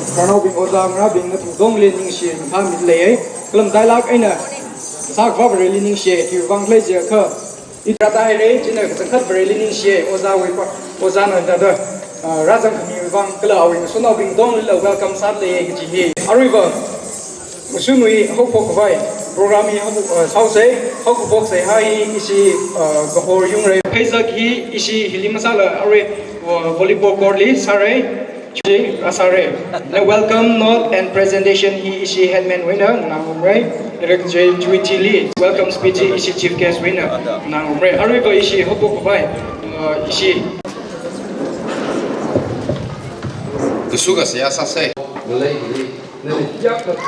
Karena bing oza ngara bing na thudong lening she ha mit le kalam dialogue aina sak va very lening she ki wang le je kha itra ta re china ka khat very lening she oza we pa oza na da da razang khmi wang kala awing so na bing dong le welcome sat le ki ji he ariba musumui ho ko vai program hi ho sau se ho ko box se hai isi gohor yung re phaizak hi isi hilim masala are volleyball court li sare Asare, welcome note and presentation he is headman winner Nangumre, Director Juiti Lee. Welcome speech is chief guest winner Nangumre. Arigo ishi hopo kubai ishi. Kusuga siya sase. Mulai ini, nanti tiap kata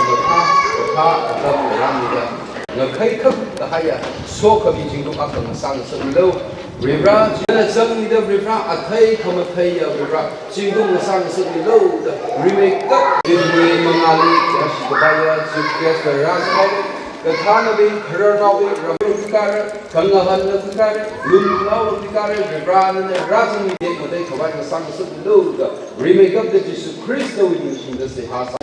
atau orang muda, ngekai kep dahaya, so kami jinggu akan sang selo. Ribra, jana jam ni dah ribra, athai kamathai ya ribra, jinggu sang selo dah remake tak. Jadi mengali kiasi kebaya, sukses berasa. Kethanabi, keranabi, rabu tikar, kangahan tikar, lumlau tikar, ribra ni razan ni dia mudai kebaya sang selo dah remake up the Jesus Christ dah wujud dah sehasa.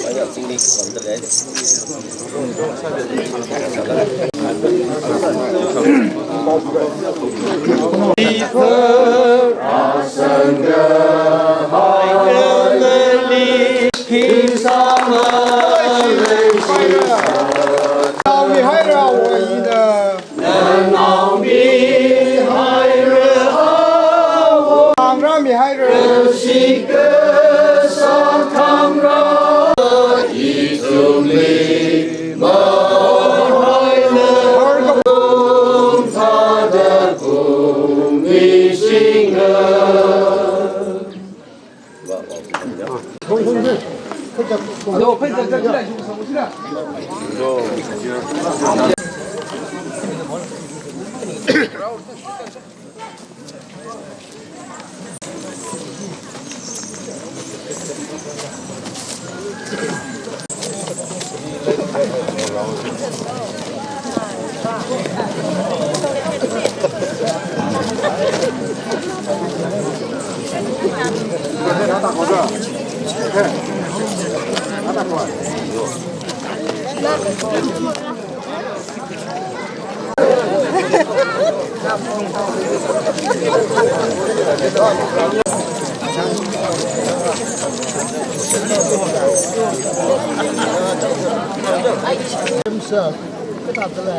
Banyak sini konten ya.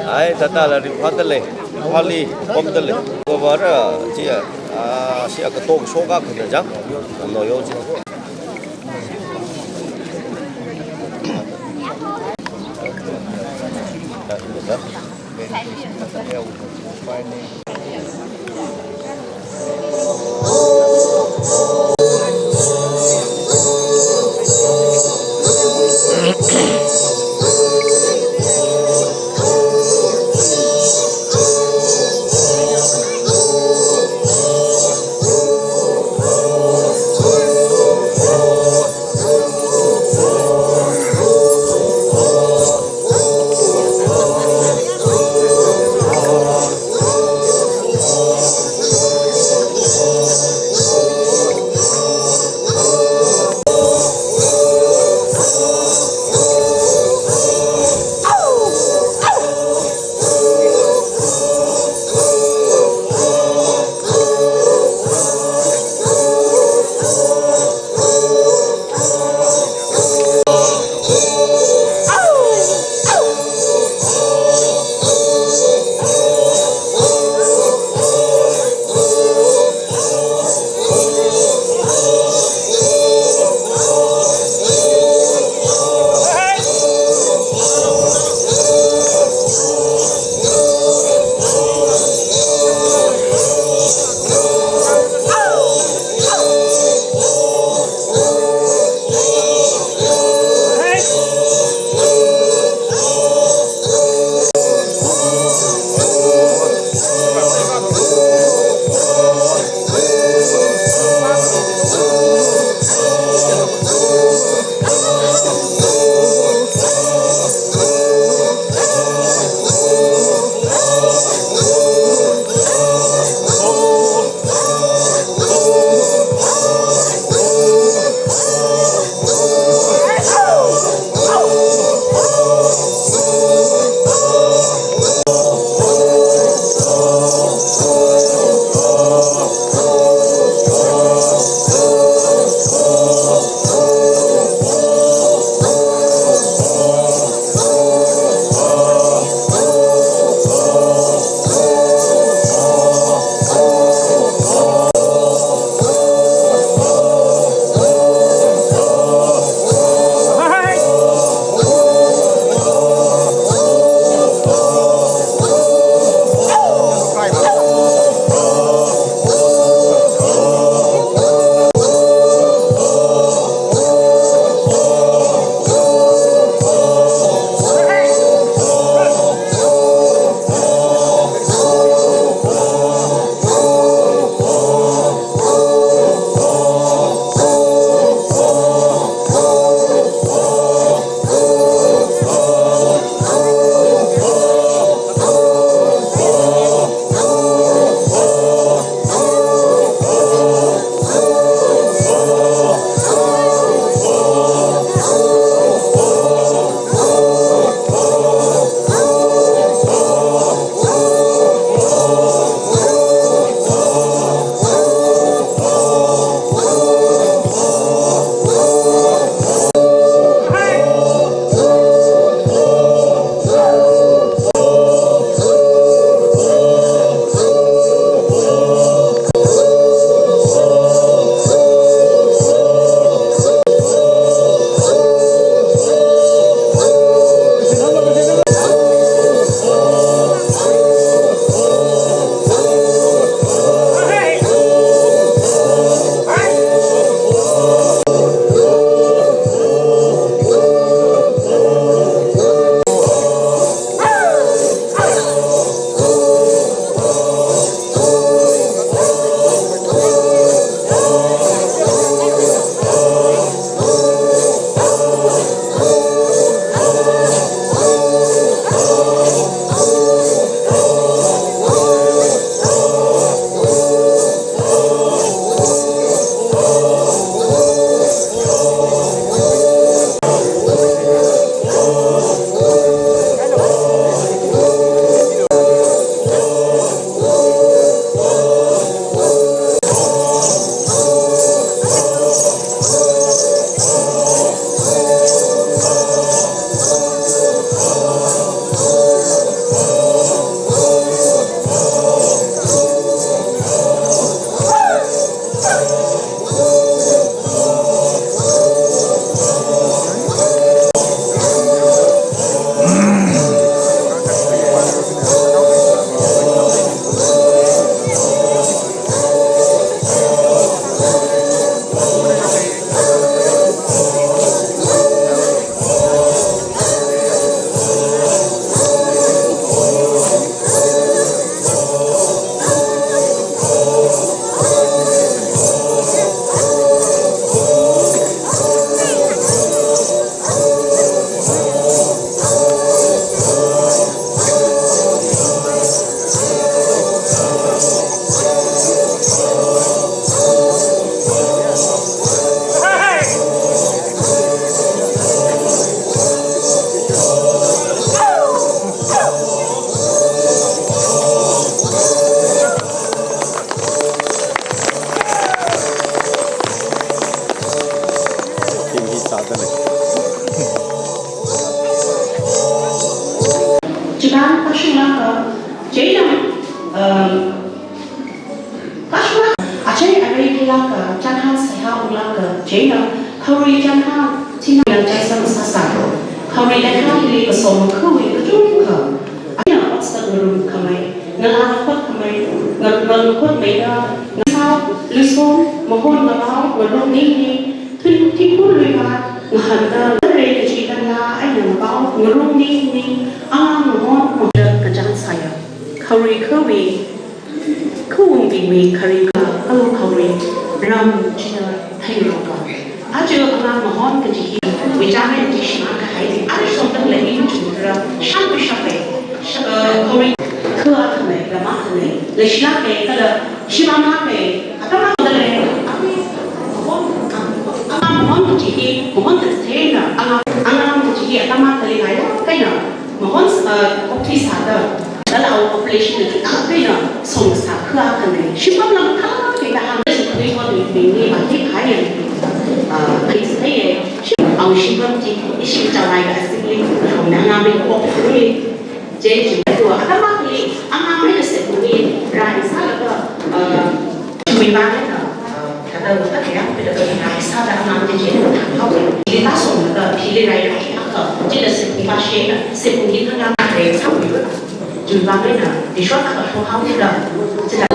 Ai tata là đi phát tele, phát đi, ôm tele. Có vợ đó, chị à, chị cái tôm số các cái chắc, nói yêu chứ. laka janhan seha ulaka jena khori janhan tina jansan sasa khori janhan li ko som khui ko ju ka aya asta guru kamai ngala ko kamai ngal ko mai da ngao lison mohon ngao ngalo ni thun thi ko lui ma nghan da re ke chi dan la ai na bao ngalo ni mohon mo ka jan saya khori khui khu bị khari ka alo khori ram china thay lo ka a chưa ana ma hon ka ji vi cha me ji shi ma ka hai a so tang le ni chu ra shan pe sha pe khori khu a ka me la ma ka ne le shi la ke ka la shi ma ma pe a ka ma da le a ni ma hon ka ji ma hon ta the na ana ka ji a ka ma ka le ngai ka na ma hon ok thi sa daแล้วเรา population จะตั้งได้เนาะส่งสารเครือกันเลยชิบะเราทั้งที่ทำได้สุดที่ว่ามีมาที่ขายอย่างคริสต์เนี่ยเอาชิบะที่ชิบะจะอะไรกันสิ่งนี้ของนางงามเป็นพวกนี้เจ๊จุดตัวถ้ามาที่อ่างไม่ได้เสร็จตรงนี้รายสารก็ช่วยบ้างเนาะถ้าเราถ้าแค่เป็นตัวรายสารอ่างจะเจ๊ทำเข้าไปที่ตาส่งก็ที่รายก็ที่จะเสร็จที่บ้านเช่นเสร็จตรงนี้ทั้งงานเรียนสามอยู่จุดบางเรื่องนะดิฉันก็ขอเขาที่เราจะได้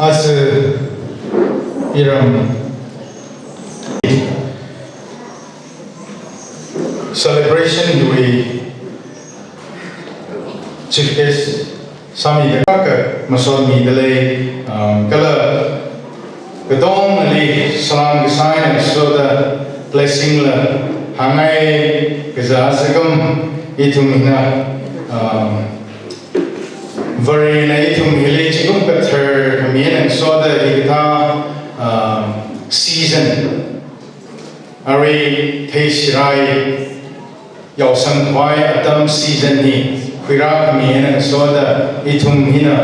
as Iram celebration we chief guest Sami Gaka Masol Mi Dele Kala Gadong Ali Salam Gisain Soda blessing la Hangai Gazasagam Itumina very naitum hilechigum kather kamin and saw the higta season ari teishirai yausam kwai atam season ni khira kamin and saw the itum hina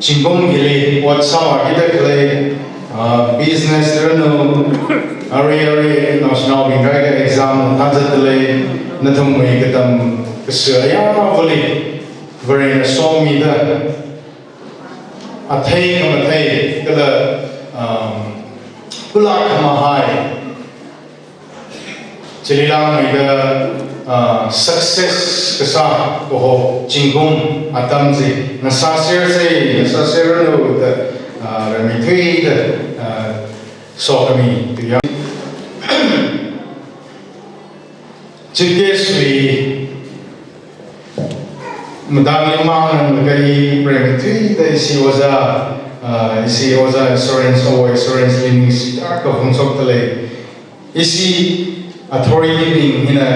Chingom gili what sama kita kle business renu ari national bingai exam hazat le nathum mai katam kesaya voli very so mi da athai kamathai kala kula kama hai chililang mai da success kasa ko Chingom atam ji nasasir no da remitui da so kami dia Chikeswi Madam Limang Gay Remitui da si was a insurance leaning sitar ko hong sok tale isi authority being in a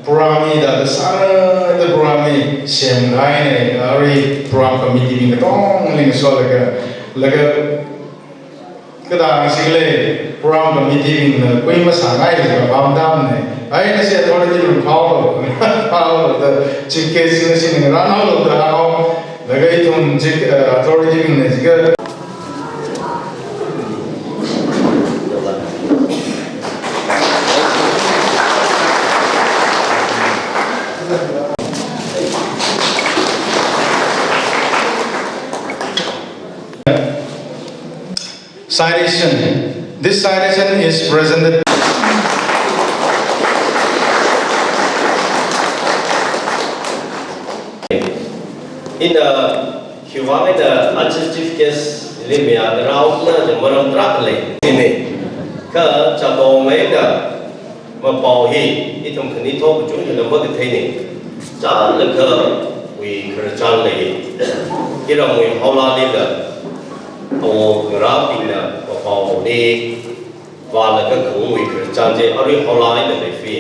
Purami da sara da Purami Shanghai ne ari Puram committee being tong ling so laga kada sile Puram committee being koi ma sangai da bam dam ne ai na se authority being power the chief case ne sin ran out of the how laga itum authority being ne jiga citation. This citation is presented in the Huawei the certificates limia the route the moram trackle in ka chabo mai da ma pau hi itum khani tho chu the number the thai cha le ka we kar chan le ira mui hola le da o gra pin da pau ni wa la ka khu we kar chan je ari hola le le fi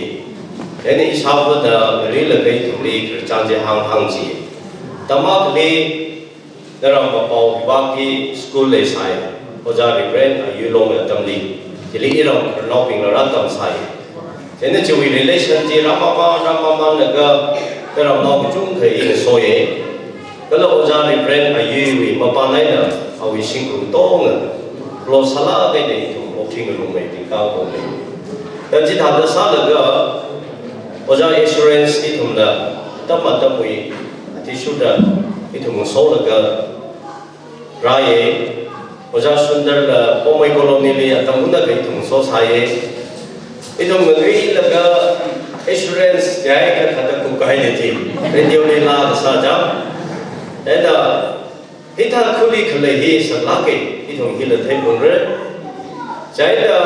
any is how the real kai to le kar chan je hang ji Tamak ni dalam bapau baki school le saya, oja rebrand ayu long tamli, jadi irong kerloping larat tam saya. Jadi cewek relation je ramama naga dalam nak jung kei soye. Kalau oja rebrand ayu wi mapanai na awi singkung tong, kalau salah kei ni tu oking rumai tingkau rumai. Dan jika ada salah ga oja insurance itu mula tamat tamui. Sudah itu musuh lega raya, oja sundar la pomai koloni liya tamuna itu musuh saya itu mengeri lega insurance jaya kan ada kukai nanti radio ni lah saja, ada kita kuli kelehi selagi itu hilang tempur, jaya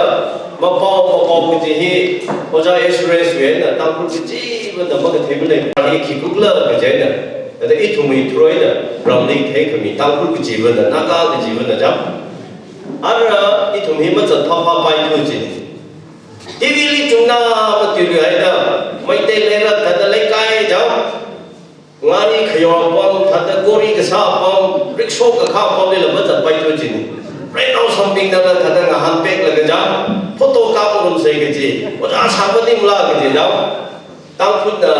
mapau putih oja insurance wena tampul kecil benda makan tempur ni kikuklah kerjanya. Ada itu mui da ramling thai kami tangkul ke jiwan da naga ke jiwan da jam ara itu mui macam thapa pai tu je divili chungna mati ai da mai te lera thada lekai jam ngani khyo pom thada gori ke sa pom rickshaw ka kha pom le macam pai tu je right now something da thada ngahan pek la jam photo ka pom sei ke je oja sabati mula ke je jam tangkul da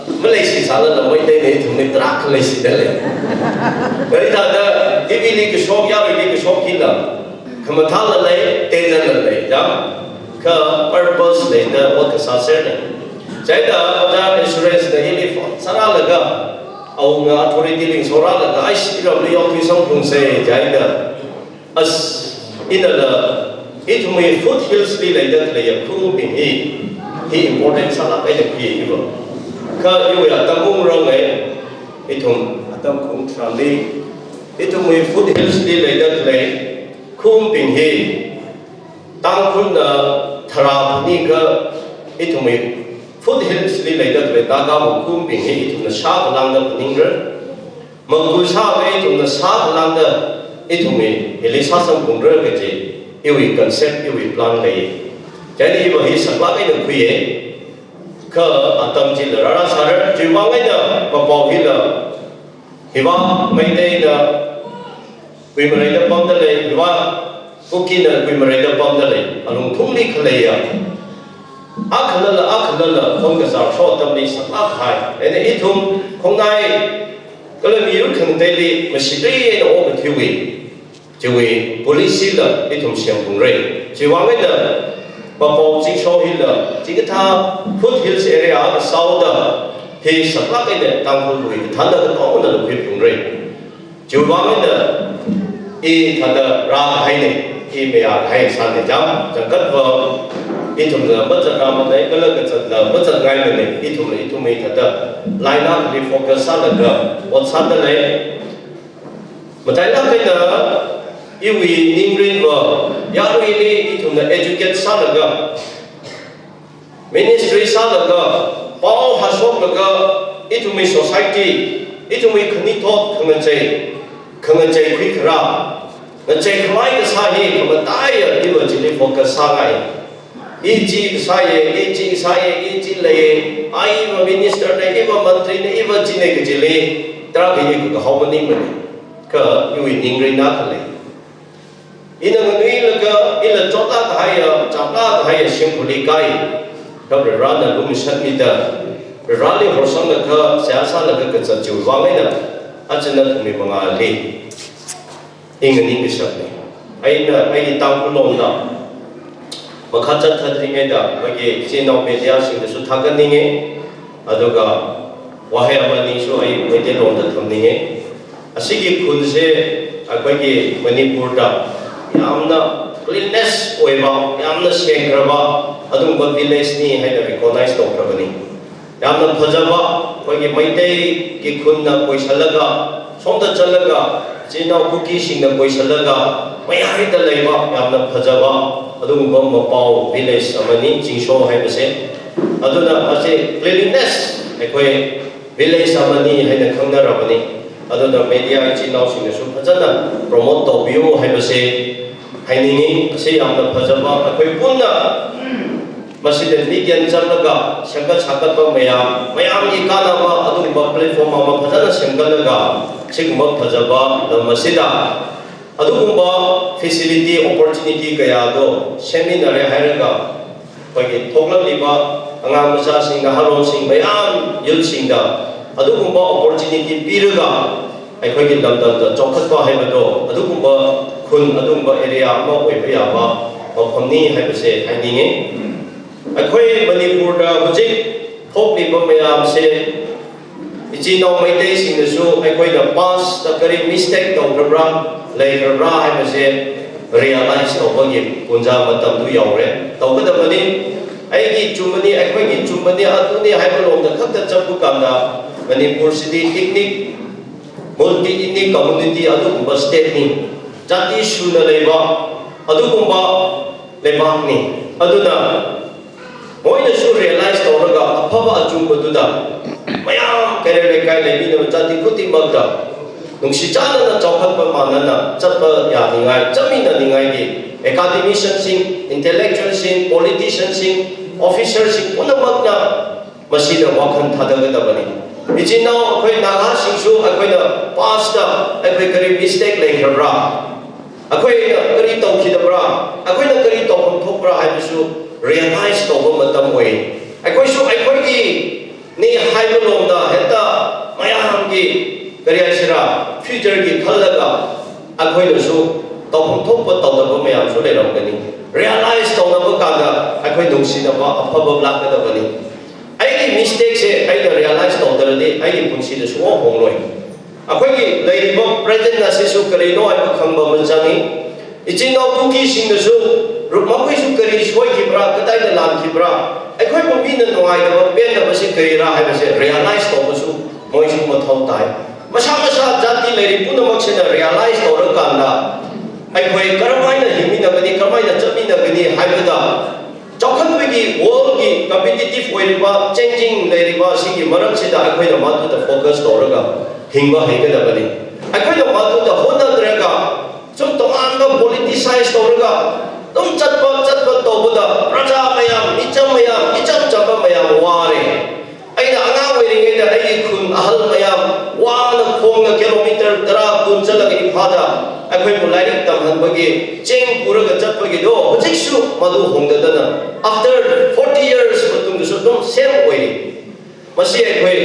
Malaysia salah la mai te nei thum ni trak Malaysia dale dari thada divili ke shop ya ri ke shop hila khamatha la lai tejan la lai jam ka purpose le da what ka sa ser ne jaida oja insurance da hili sara laga au nga authority ling sora laga ai sira li office song thung se jaida as inala itmui foothills li lai da le ya khu bin hi important sala kai da ki ibo ka yu ya tamung rong ai itum atam khung trali itum we foothills li lai da le khum bin hi tang khun na thara ni ka itum we foothills li lai da le ta ga mu khum bin hi itum na sha lang da ning ra mangul sa we itum na sa lang da itum we elisa sam khung ra ke je yu concept yu plan le jadi ibu hi sakla kai da kuye ke atam ji la ra sar ji wa ngai da ba ba hi la hi wa mai dei da wi mai da pom da le hi wa ku ki na wi mai da pom da le alung thum ni khle ya akhlala khong ka sa sho tam ni sakla khai ene i thum khong ngai cái là miêu khẩn tây đi mà sĩ đấy nó ôm thiếu gì chỉ vì police là đi thùng xem thùng rây chỉ vào cái đó và bộ chính số hi là chỉ cái tha foothills area ở sau đó thì sắp lắc cái này tăng hơn lùi thành là cái đó là lùi thùng rây chỉ vào cái đó y thành là ra hay này y bây giờ hay sang để chấm chẳng cất vào y thùng là bất chợt ra mà đấy cái là cái chợt là bất chợt ngay này y thùng mình thật là line up đi focus sang là cái một sang cái này mà thấy là cái đó yêu vì ninh riêng vào giá trị đi y thùng là educate sang là cái ministry sang là cái bao hạt số là cái y thùng mình society y thùng mình khẩn tốt không ngân chơi quý khá ngân chơi khai cái sai hi không ngân tai à đi vào chỉ đi focus sang ngay ý chí sai ý chí lấy ai mà minister này ý mà mantri này ý mà chỉ này cái chỉ lấy tra cái gì cũng không có nín mình cái yêu ninh riêng nát lấy ý là người là cái ý là cho ta cái hay chăm ta cái hay xem phụ lý cái cái rồi ra là lúc mình sát mi ta rồi ra đi hồi sáng là cái sáng sáng là cái chợ chiều vắng ấy nè anh chỉ là tụi mình bằng à đi in cái ninh cái sát này ai đi tao cũng lồn đó mà khát chất thật thì nghe đó bởi vì trên nó media sinh được số thắc cái ninh ấy ở đâu cả và hay là ninh số ấy media lồn thật thầm ninh ấy à sĩ cái khuôn xe à bởi vì Manipur đó yamna cleanness oi ba yamna sheng kraba adum ba village ni hay da recognize to krabani yamna phajaba koi gi maitei ki khun na koi salaga somda chalaga china buki sing na koi salaga mayai da leiba yamna phajaba adum ba mapau village amani jingsho hai base aduna ase cleanliness ai koi village amani hai da khangna rabani aduna media china sing na su phajana promote to bio hai base hay ningi si am na phajaba akoi punna masjid ni kian chalaga sangka chakat ba mayam ni kana ba adum ba platform ma phajana sangkalaga sigma phajaba da masjida adum ba facility opportunity kaya do seminar hairaga bagi thogla liba anga masa sing haron sing mayam yul sing da adum ba opportunity piraga ai gi dam da chokhat ba hai ba do adum ba kun adum ba area ma oi ba ya ba phom ni hai ba se hai ni nge akhoi Manipur da hujik thok ni ba mayam se ichi no mai te sing da su akhoi da pass da kari mistake to ra lai ra hai ba se realize to ba gi punja matam tu yaw re to ba da mani ai gi chumani akhoi gi chumani atu ni hai ba lom da khak da chap bu kam da Manipur city picnic multi-ethnic community adugumba state ni jati shuna leiba adugumba lebak ni aduna moina su realize tawraga aphaba ajumba duda mayam kerele kai lebi no jati kuti magda nungsi chana na chawkhat pa manana chatpa ya ningai chamina ningai gi academician sing intellectual sing politician sing officer sing punamakna masida wakhan thadaga dabani ichi now akhoi naga singsu akhoi na past da akhoi kari mistake lai khabra akhoi na kari tawkhidabra akhoi na kari tawkham thokbra haibisu realize to ba matam oi akhoi su akhoi gi ni haibolom da heta mayam gi kari asira future gi khalaga akhoi na su tawkham thokba tawdaba mayam su le ram gani realize to na ba ka da akhoi nungsi na ba aphaba lak da bani ai mistake se ai da realize to da de ai punsi da so hong loi akhoi gi lai ba present na se su kari no ai ba khamba man changi ichi no buki sing da su rup ma koi su kari soi ki bra katai da lam ki bra ai khoi ba min na noi da ba pen da ba se kari ra ai ba se realize to ba su moi su ma thau tai masa jati lai puna mak se na realize to ra kan da ai khoi karamai na himi na gani karamai na chami na gani hai ba da chokhan gi world gi competitive oiriba changing leiriba sigi maram se da akhoi na matu da focus toraga hingba hege da bani akhoi na matu da hona draga chum toman ga politicize toraga tum chatpa to buda raja mayam icham chamba mayam ware aina anga oiringe da ai khun ahal mayam wa na khong kilometer dara kun chalaga ifada akhoi mu lairik tam han bagi cheng puraga chatpagi do hojiksu madu hongdadana after 40 years matung du sum same way masi akhoi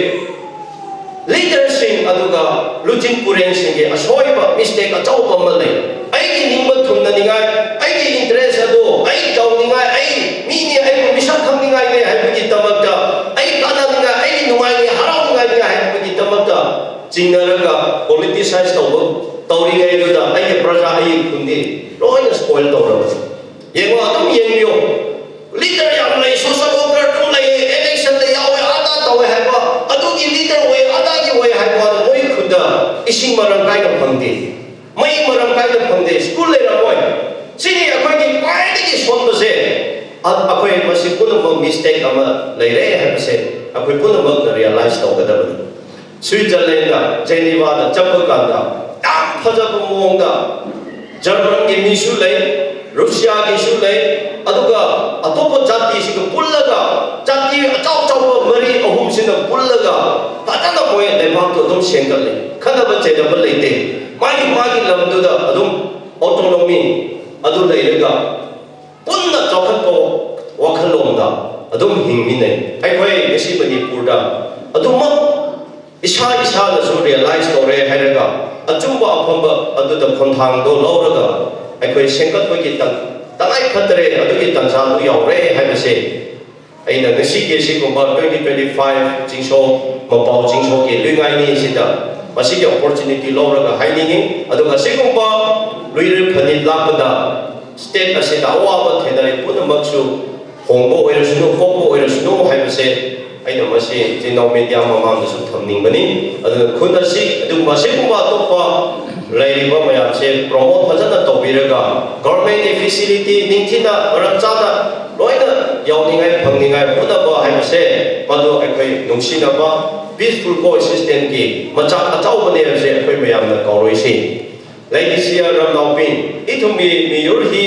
leadership aduga lujin kuren singe asoiba mistake achau pamale ai ki nimba thunna ningai ai ki interest adu ai tau ningai ai mi ni ai mission kham ningai ne hai bugi tamakta ai kana ningai ai nungai ni harau ningai ni hai bugi tamakta chingaraga politicize tawbo tawri ngai du da ai praja ai kundi loina spoil tawra yengo atum yengyo leader yang lai social worker tum lai election lai yawe ada tawe hai ba adu ki leader we ada ki we hai ba moi khuda ising marang kai da phangde mai marang kai da phangde school le ra moi sini akhoi ki pai ki son ba se akhoi masi pun mo mistake ama lai re hai ba se akhoi pun mo realize taw ga da ba Switzerland da Geneva da chapka kan da yam phaja ba mong da German ki mi su lai Russia ki su lai aduga atopo jati si ko pullaga jati achau chau mari ahum sin pullaga patana moy le bang to dum sengal le khana ba che da ba le te magi lam du da adum autonomy adu le ga punna chokhat ko wakhal lom da adum hingmi ne ai khoi esi manipur da adum isa na su realize ko re hai ga achumba aphamba adu da khonthang do lo ga ai khoi sengat ko ki tan tangai khatre adugi tansa du yaure hai ba se aina ngasi ke si ko ba 2025 jingso ma pau jingso ke lungai ni sida masi ke opportunity lo ra ga hai ni aduga se ko ba luir phani lakda state asida awa ba thedai pun maksu hongbo oira sunu hongbo oira sunu hai ba se aina masi jinau media ma ma su thamning bani adu khunda si adu ma se ko ba to pa Laiba mayam se promote phajana tawbiraga government facility ningthina rachada loina yawningai phangningai pudaba haimase padu akhoi nungsina ba peaceful coexistence ki macha achau bane se akhoi mayam na kauroi si laisia ramnaupin ithumi miyur hi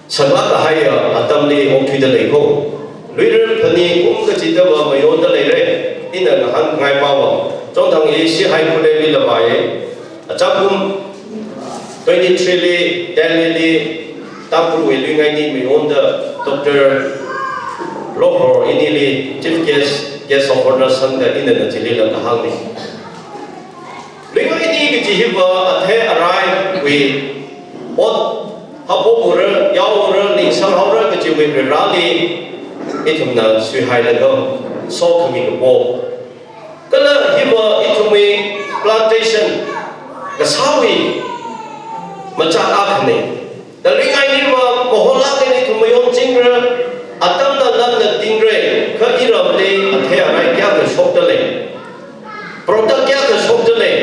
sanwaka haya atamli okthida leiko luirer phani kumga chidaba mayonda leire ina hang ngai pawa chongthang yi si hai khule li labaye Achapum 23 li Delhi li tapru welu ngai ni mi on the Dr. Lohor ini li chief guest of honor sang da in the chili la kahang ni lingai ni ki jihiba athe arrive with ot hapo ur yaw ur ling sang haura ki jiwe rally itumna sui hai la go so khami ko kala hiba itumi plantation Kasawi macam apa ni? Dari ini mah mohonlah ini tu mayom cingre, atam dalam dan tingre, ke Iram le, athea rai kya ke shop dale, produk kya ke shop dale,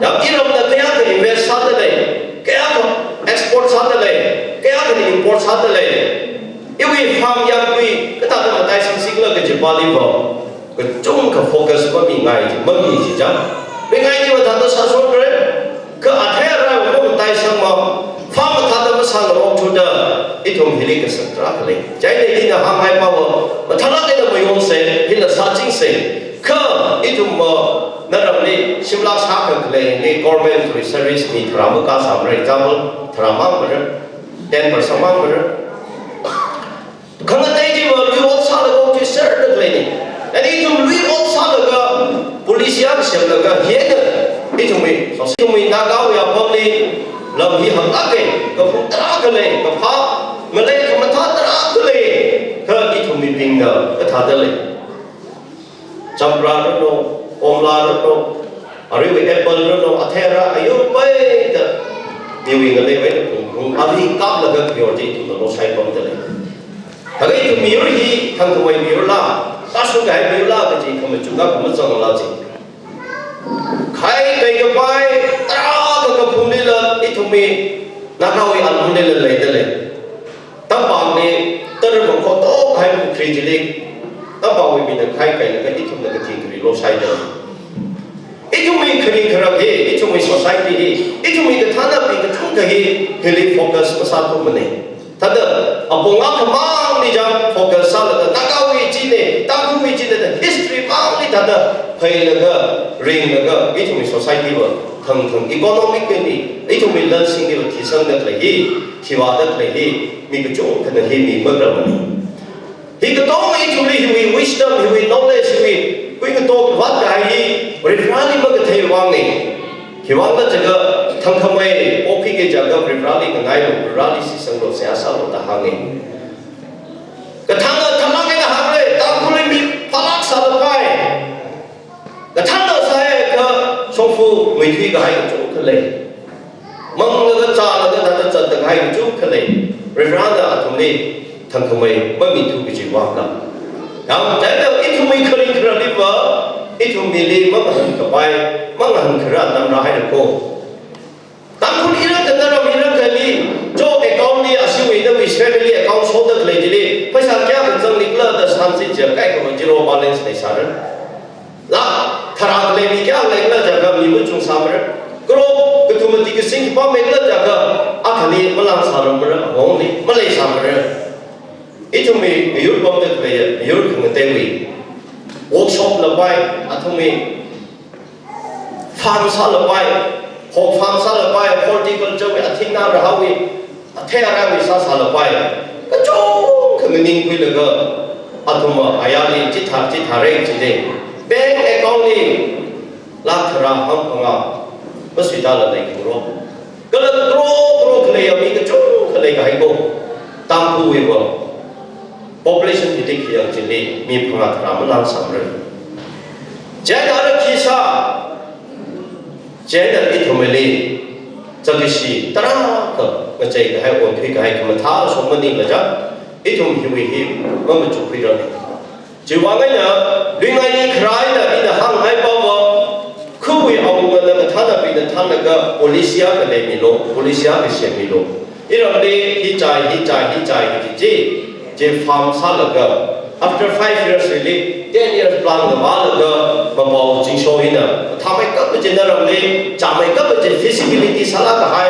yang Iram dah kya ke invest sah dale, kya ke export sah dale, kya ke import sah dale. Iwi farm yang kui, kita ada matai sing lah ke Jepali bah, ke jom ke fokus pemingai, memilih jam. Bingai ni macam tu sasut re, ke akhir orang pun tak sama, faham tak ada masalah orang sudah itu milik kesentra kali. Jadi ini ham hai bawa, macam mana kita mayom se, ini sajing se, ke itu naram ni simla sahkan kali ni government service ni teramu kasam re, example terama ber, 10% ber. Kalau tadi bawa luar sahaja kau kisah kali ni, jadi itu luar sahaja polisi yang siapa lega hiaga itu mi sosial mi nagau ya pabli lebih hangat ke putra kele ke pak melai ke mata terang kele ke itu mi pinga ke thadale campra rono omla rono ariwe apple rono athera ayo pai da diwi ngale pai abi kap lega priority itu no sai pam tele tapi itu miuri thang thoi miurla asu gai miurla ke ji kamu juga kamu jangan lagi khai kai ke pai tra ke phumila ithumi nakawi alhamdulillah leidale tabang ni terbo ko to khai mu khrijili tabang wi bin khai kai ke ithum ke thingri lo sai da ithumi khri khra ge ithumi society hi ithumi ke thana bi ke thung ke hi heli focus pasal tu mane tada abonga khamang ni jam focus sal da nakawi ji ne taku wi ji da history mang ni tada khai laga ring laga ithumi society ba thang economic ni ithumi learning ni thisang da lai thiwa da lai mi ke chong thana hi mi magra mani hi ke tong ithumi hi wisdom hi knowledge hi 归个多วัดไอ้บริษัทนี้มันก็เทวังนี่ที่วังก็จะก็ทั้งทำไมโอเคก็จะก็บริษัทนี้ก็ไงลูกบริษัทนี้สิสังโลเสียสาวตาหางนี่ก็ทั้งนั้นทั้งนั้นก็หางเลยตามคนเลยมีพลังสารไปก็ทั้งนั้นใส่ก็ชงฟูไม่ที่ก็ให้จุกเลยมึงก็จ่าแล้วก็ท่านจะตั้งให้จุกเลยบริษัทนั้นตรงนี้ทั้งทำไมไม่มีทุกข์จีวังกันแล้วแต่เดี๋ยวอีทุกมีคดีคดีว่าอีทุกมีลีมันหันกับไปมันหันคราดนำร้ายเด็กโก้ตามคนอีนั่นแต่เรามีเรื่องกันนี้โจ้เอกองนี้อาชีพนี้วิสเฟมิลี่เอกองโซดเลยทีนี้ภาษาแก่เป็นจังนิกเลอร์แต่สันสิเจ้าใกล้กับจิโร่บาลานซ์ในสารละทาราเลยมีแก่เลยเลอร์จากมีมุจุงสามเรื่องกรอบก็ทุกมันที่สิ่งที่พ่อไม่เลอร์จากอาคณีมันลังสารมันเรื่องของนี้มันเลยสามเรื่องอีทุกมียุคบางเด็กเลยยุคของเต็มวีworkshop ละไปอาทุกมีฟาร์มซาละไปหกฟาร์มซาละไป horticulture ไปอาทิตย์หน้าเราวิเท่าไรวิซาละไปก็โจ้คือมันนิ่งคุยเลยก็อาทุกมาอายาลีจิตหาเรื่องจริงๆเป็นเอกองนี้ลักษณะห้องของเราไม่สุดยอดเลยคุณรู้ก็เลยโตขึ้นเลยมีก็โจ้ขึ้นเลยก็ให้กูตามผู้วิวpopulation ที่ที่เขียนจริงๆมีพลังทำมันลังสำเร็จเจ้าหน้าที่ซ่าเจ้าหน้าที่ทำอะไรจะกิจตระก็มันจะให้คนที่ให้คำท้าสมมติเลยจ้ะอีทุ่มหิวหิวมันจุกพิรันจีว่าไงเนี่ยดึงไอ้นี่ใครเนี่ยอีน่ะห้างให้บ่าวคือวิเอาเงินเนี่ยท่านเป็นท่านก็ polisi ก็เลยมีโล polisi ก็เสียมีโลอีเราเลยหิจายเจ้าฟาร์มซาลก็ after 5 years really 10 years plan ก็มาแล้วก็มาบอกจริงโชว์ให้นะทำให้ก็เป็นเจเนอเรลเลยจำให้ก็เป็น feasibility สาระก็ให้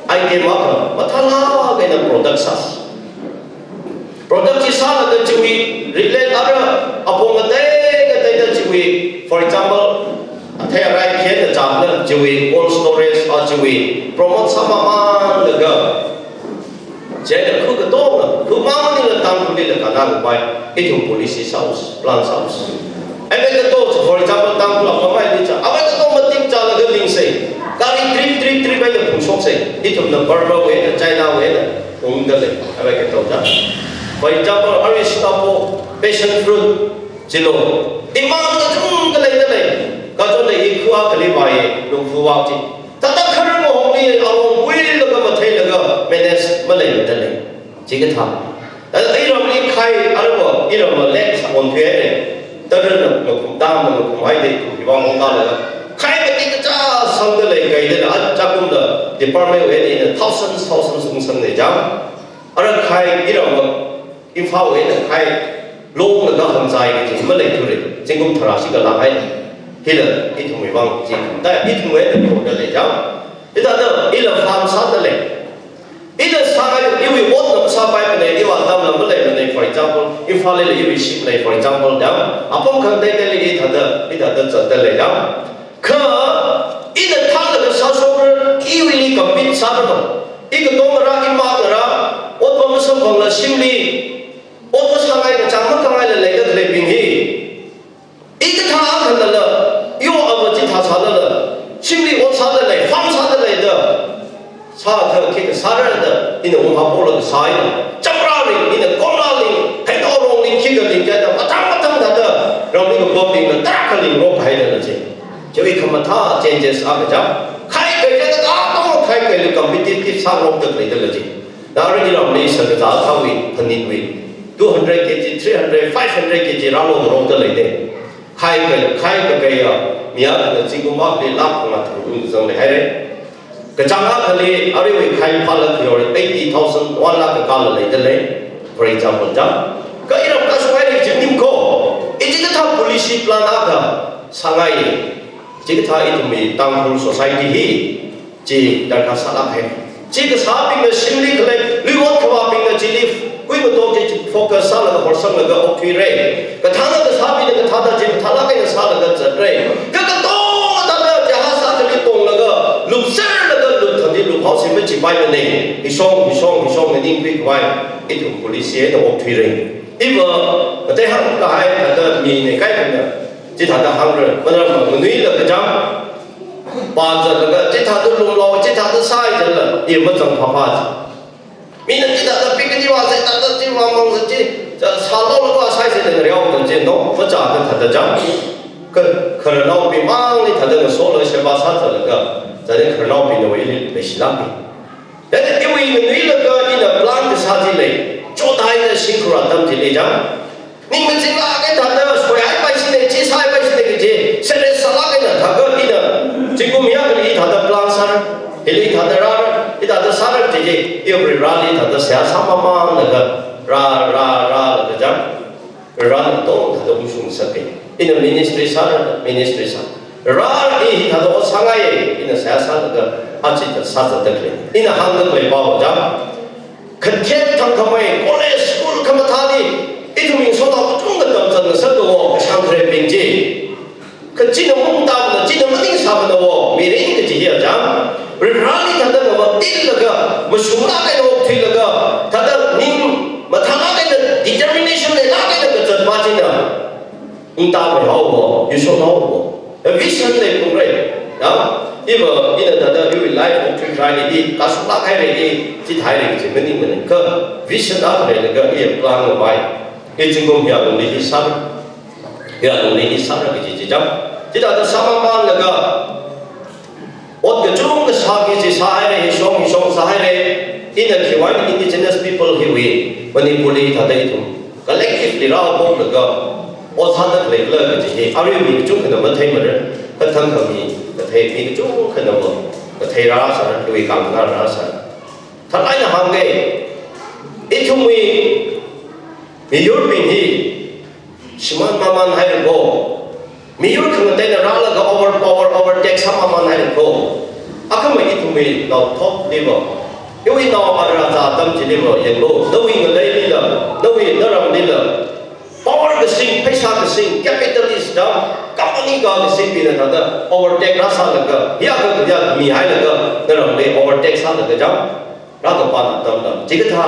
ไอเดียมากนะมาท่าล่ากันนะ product ที่สาระก็จะมี relate อะไรอ่ะพวกมันได้ก็ได้จะมี for example ถ้าอะไรเขียนจะจำเนี่ยจะมี cold storage อ่ะจะมี promote สามารถแล้วก็เจ้าคือก็ต้องนะคือมามันนี่เราตามคนนี้เราการนั่งไปไอ้ทุก policy house plan house ไอ้เรื่องก็ต้อง for example ตามคนเราไม่ได้จ้ะเอาไว้ก็ต้องมาติ้งจ้าแล้วก็ลิงก์ใส่การีทริปไปกับผู้ชมใส่ไอ้ทุก number เราเว้ยนะใจเราเว้ยนะผมก็เลยเอาไว้ก็ต้องจ้ะ for example Aristotle passion fruit จิโร่ที่มาก็จุ่มก็เลยก็จนได้อีกขั้วก็เลยไปลงขั้วจริงถ้าตั้งครั้งของนี่เอาวิ่งแล้วก็มาเทแล้วก็ไม่ได้ไม่เลยไม่ได้จริงก็ทำแต่ไอ้เรานี่ใครอะไรวะไอ้เรามาเล่นสมุนไพรเนี่ยแต่เรื่องเราคุ้มตามเราคุ้มให้ได้ถูกที่ว่าของเราเลยใครก็ติดจ้าสั่งได้เลยไกลเลยนะจับกุมเลย department เวทีเนี่ย thousands ส่งเลยจ้าอะไรใครไอ้เราอินฟาเวทีใครลงแล้วก็ทำใจจริงไม่เลยทุเรศจริงกุมทาราชิกละให้ที่เลยไอ้ทุ่งไม่ว่างจริงแต่ไอ้ทุ่งเวทีผมเลยจ้าที่ตอนนั้นไอ้เราฟาร์มสัตว์เลยอีนั่นสังกัดอยู่อีวัดน้ำซาไปเป็นไอ้วัดดำน้ำเลยเป็น for example อีฟ้าเลยอีชิปเลย for example ดำอ่ะผม看ได้เลยอีท่านจัดได้เลยดำคืออีนั่นท่านเลยสัตว์ส่งอีวิลีกับพิษสัตว์ตัวอีก็ต้องรักอีมากนะวัดผมส่งของเราชิมลีวัดผมสังกัดกับจังหวัดสังกัดเลยก็เลยพิงฮีอีก็ท่าท่านเลยยูเอาไปจิตท่าสัตว์เลยชิมลีวัดสัตว์เลยฟังสัตว์เลยเด้อ사그 사라다 이는 온화볼로 사이다 잡라링 이는 꼴라링 해도롱링 기글링 게다 마땅마땅 다다 러링 법링은 딱걸링 로 가야 되는지 저기 그만 다 젠제스 앞에자 카이크제가 또 카이크를 컴피티티브 상록도 그러더지 나를 이런 레이서가 다 타위 번닝위 200 kg 300 500 kg 라로 들어오더 레이데 카이크가 미야는 지금 막 랍고나 들어오는 정도 해래 cái trang áp này, ở đây khai phá là kiểu 80,000 1 lakh cái cao lấy lên, for example chẳng, cái ý là các số này chỉ niệm cô, ít cái thằng policy plan áp cả, sang ngày, chỉ cái thằng ít mình tăng cường society hi, chỉ đang các sản phẩm, chỉ cái sản phẩm là sinh lý cái này, lưu hoạt cái sản phẩm là chỉ lý, quý một tổ chức focus sang là cái hoạt động là cái ốc thủy rễ, cái thằng là cái sản phẩm là cái thằng là chỉ thằng là cái sản là cái giật rễ, cái tổ là cái giá sản cái tổ là cái lục xe thì lúc họ sẽ mới chỉ bay bên này, thì xong cái ninh quyết bay, ít thủ police nó ổn thủy rồi, ít vợ, cái hàng là hai là cái nhìn này cái này, chỉ thằng ta hàng rồi mà mình nghĩ là cái chấm ba giờ là cái chỉ thằng ta lùng lò chỉ thằng ta sai rồi là yêu mất trong pháp pháp mình là chỉ thằng ta biết cái gì vậy thằng ta chỉ mong mong chỉ sao lâu lâu sai sai là điều đầu tiên nó phát triển cái thằng ta chấm cái nào bị mang đi thằng ta số lượng sẽ bao sát rồi cái cho nên cái nào bị nó bị xí lắm thế nên yêu mình nghĩ là cái là plan cái sao gì này chỗ đại là sinh hoạt tâm gì này chấm nhưng mình chỉ là cái thằng đó soi ai phải xin này chỉ sai phải xin này cái gì sẽ để sao cái này thằng đó đi nữa chỉ có mình cái thằng đó plan sao cái thằng đó ra cái thằng đó sao cái gì yêu người ra đi thằng đó sẽ sao mà cái ra là cái chấm ra là tốt thằng đó cũng xuống sắc cái in the ministry sao ra đi thằng đó sang ai in the sẽ sao cái anh chỉ là sao được cái in the hàng được lấy bao chấm cần thiết thằng không ai college school không thà đi ít mình số đó cũng là tầm tầm sơ đồ sang thế bình gì cái chỉ là mong tao là chỉ là mất đi sao mà đồ mình đến cái gì vậy chẳng rồi ra đi thằng đó mà tin là cái mà xuống là cái đồ thì là cái thằng đó nhưng mà thằng đó cái determination này là cái chân mà chính là chúng ta phải học bộ như số học bộ vision này cũng vậy đó bây giờ in là thằng đó yêu life of true right đi cả số là cái này đi chỉ thấy được chỉ mình cái vision đó này là cái ý plan của bài cái chính công hiểu đồng lý sao hiểu đồng lý sao là cái gì chứ chỉ là sao mà là cái ở cái chung cái sao cái gì sao này sống sao này in the Kiwan indigenous people here we manipulate thằng đây thôi collectively ra một cái ở sao đó lấy lợi cái gì ở đây mình chung cái nó mới thấy mà đấy cái thằng không gì cái thấy mình chung cái nó cái thấy ra sao cái cảm ra sao thằng ấy là hàng ngày ít không European hi Shman Maman hay go Miyur kung tay na rala ka overtake sa Maman hay go Aka may itumi na top level Iwi na ara sa tam ji level yan go Nawi nga lay nila Nawi naram nila Power ka sing paisa ka sing capitalist da company ka sing pinanada overtake rasa na ka Hiya ka kaya mi hay na ka naram lay overtake sa na ka jam Raka pa na tam na Jiga tha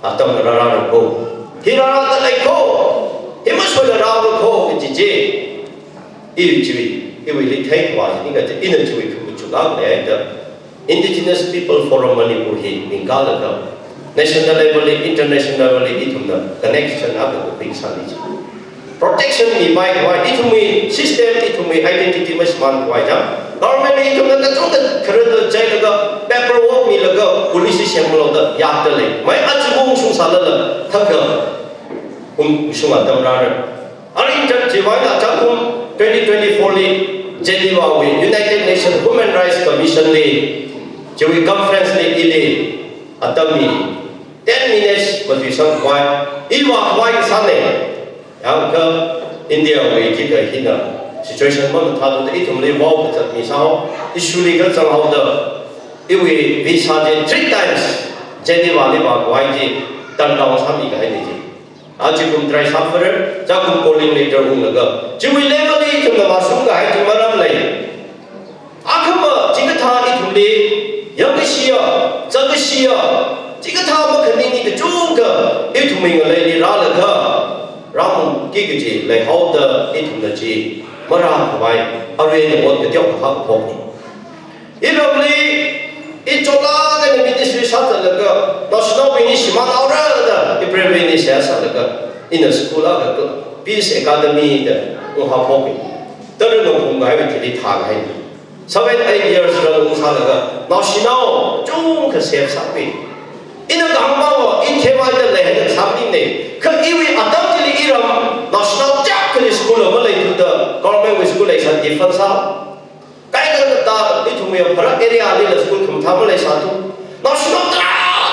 atam na rara go He ran out like ho. He must have around the ho with the it will take was in the inner to indigenous people for Manipur in Galaga. National level, international level, connection of the big sanity. Protection me by it to me, system it to me, identity must man white up. Government it to the current jail, paperwork me lago, police symbol of the Yatale. My Achibung Susala, Tucker. Sumatam Rana. Arlington Chivana Chapum 2024 Geneva United Nations Human Rights Commission Chewi Conference Ili Atami 10 minutes but we some quiet. Iwa quiet Sunday. Yanka India we keep a hina situation one part of the Italy walk at Misao. Issue got somehow the Iwi we started 3 times Geneva Liba Waiji done down some energy. Aji try suffer, Jakum calling later Unaga. Jiwi levelly to the Masunga to Maram Lay. Akama, Jigata Itumli, Yamishia, Zagashia, Jigata Makanini, the Junga, Ituming a lady Ralaga, Ram Gigiji, like how the Itumnaji, Mara, why, already what the job of Pony. Ilobly. It's all the ministry shuttle the girl. Not stopping is man out the prevention in the school of the Peace Academy, the Uhapopi. There no Pungai to the Tagai. 7-8 years ago, now she know, Jung can save something. In the Gamba, in Kema, the land, something they could even adopted the Iram, now she know Jack to the school of to the government with school as a difference out. Cái ta đi thùng miệng phải area đi là school không tham lại sao tu nó nó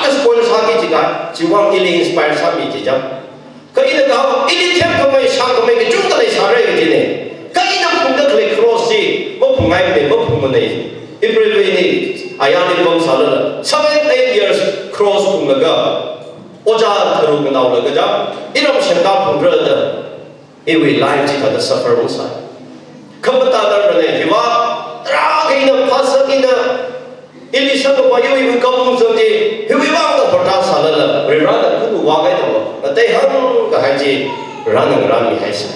cái school sao cái gì cả chỉ quan cái inspire sao mình chỉ chăm cái gì đó cái thêm không mấy sao không mấy cái chúng ta lại sao cái gì này cái gì nó cũng được lấy cross gì một phùng ngày mình một phùng này April này ai đi bông sao là 7-8 years cross phùng là cái oja thử cái nào là cái đó ít ông xem cao phùng rồi đó it will life chỉ có suffer một sai không có ta đâu này thìว่าcái nó phát sinh cái nó ili sang cái bao nhiêu công dụng gì hiểu biết bao nhiêu phần trăm sao là rồi ra là cứ đủ cái đó là tây hơn cái gì ra mình hay sao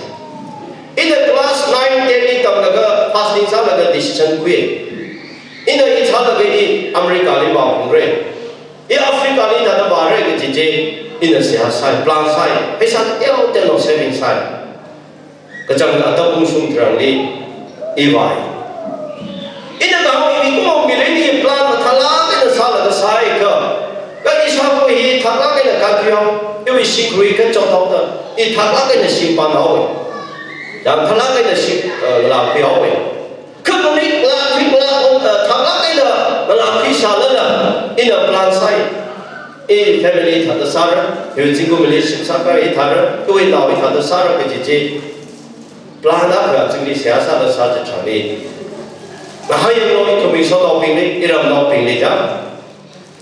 in the class 9 fasting sa laga decision kuye ina I cha laga I America li ba ngre I Africa li da ba re ke je ina sia sai plan sai pesa eo te no saving sai ka jang da ta bung sum trang li I vai ina da ho I ko mi le ni plan tha la ke sa laga sai ka I sa ko hi tha la ke na ka kyo因为辛苦一个找到的，你他那个人心办好的，然后他那个人心拉标的，可能你拉他那个人拉皮下来了，你那 plan 晒，你 family 他的啥人，有经过没心啥个他人，各位老他的啥人个姐姐 ，plan 那个经历啥啥的啥子场里，那还有我同没说到病例，一让到病例讲，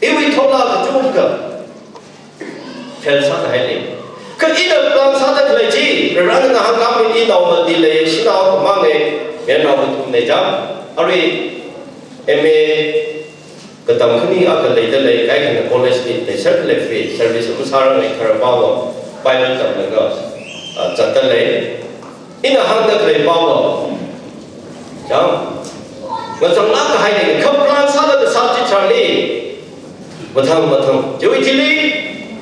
因为头那个中个。偏差的还零，可一的plan差的可以记，然后那行刚没一到我地雷，新到我忙的，别闹不通那张，而且个当肯定个雷的雷，该看的 college 的 circulate fee service 不啥人来看包个，摆了等那个真的雷，一那行的可以包个，讲，我从那个还零，可 plan 差的啥子场里，不通，就一里。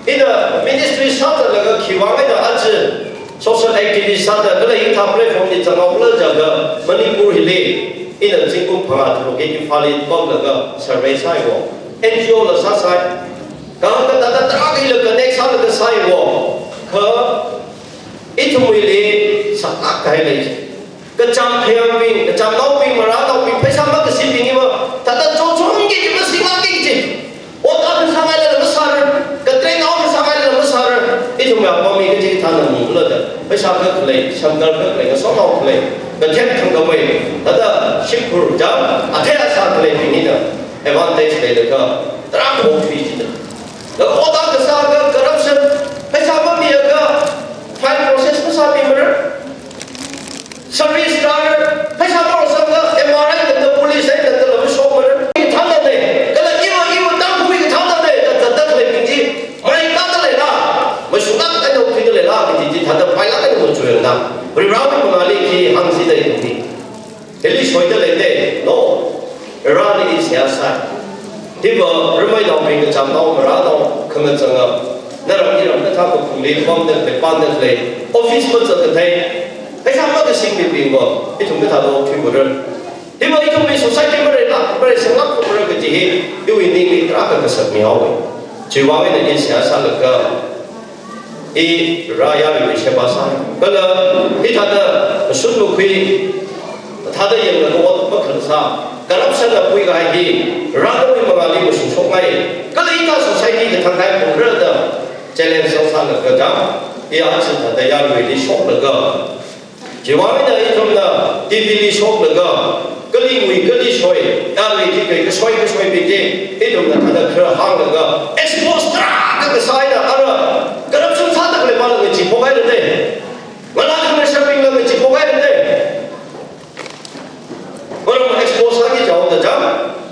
In the ministry 上的那个期望的案子 social activity 上的，可能因他 platform 的整个了这个 Manipur 里，因的经过朋友头给你发的帮那个 survey 赛我 NGO 的啥赛，然后跟大家打给那个 next 那个赛我，可一种为了啥改了，个张培养兵，个张老兵嘛，然后兵配上那个新兵嘛，他的做出你这个新老兵去，我当时上来了那么啥人。个对脑子上来了么啥人？一种苗光明个这个他能明了的，为啥个可来？香港个来个双脑可来，个天堂个位，他的辛苦讲啊，天啥可来比你的 advantage 来那个，当然好推荐的。那我当个啥个 corruption， 为啥么咪个 file process 不啥比么人 ？service driver 为啥么啥个 MRI 的 police 的那么说么人？他那的，个那因为当初一个他那的。我说那个都推得来啦，个姐姐她的拍那个都做人啦，我们绕过哪里去航行的东西，这里说的来的 ，no， 绕的是啥啥？对不？日本那边个讲到我们绕到可能整个，那他们苦力方的来办的来 ，office 不这个台，为啥么个新的兵个？一种个他都推不人，对不？一种没 society 不来啦，不来生活不来个这些，因为你那个是苗的，就外面的人啥啥那个。I raya里些巴萨，个了，他的顺路亏，他的人个我不可能啥，个那现在亏个还低，然后为么个你不是说哎，个了一到society个摊开不热的，这两小三个个讲，也是他的要为的说那个，就外面的一种的 ，TV 里说那个，个里为个里水，要为这个水比这，一种的他的客行那个 export 那个啥的，个那生产的个嘛那个几破坏的呢，我那他们生命那个几破坏的呢，我那么 export 啥的叫的讲，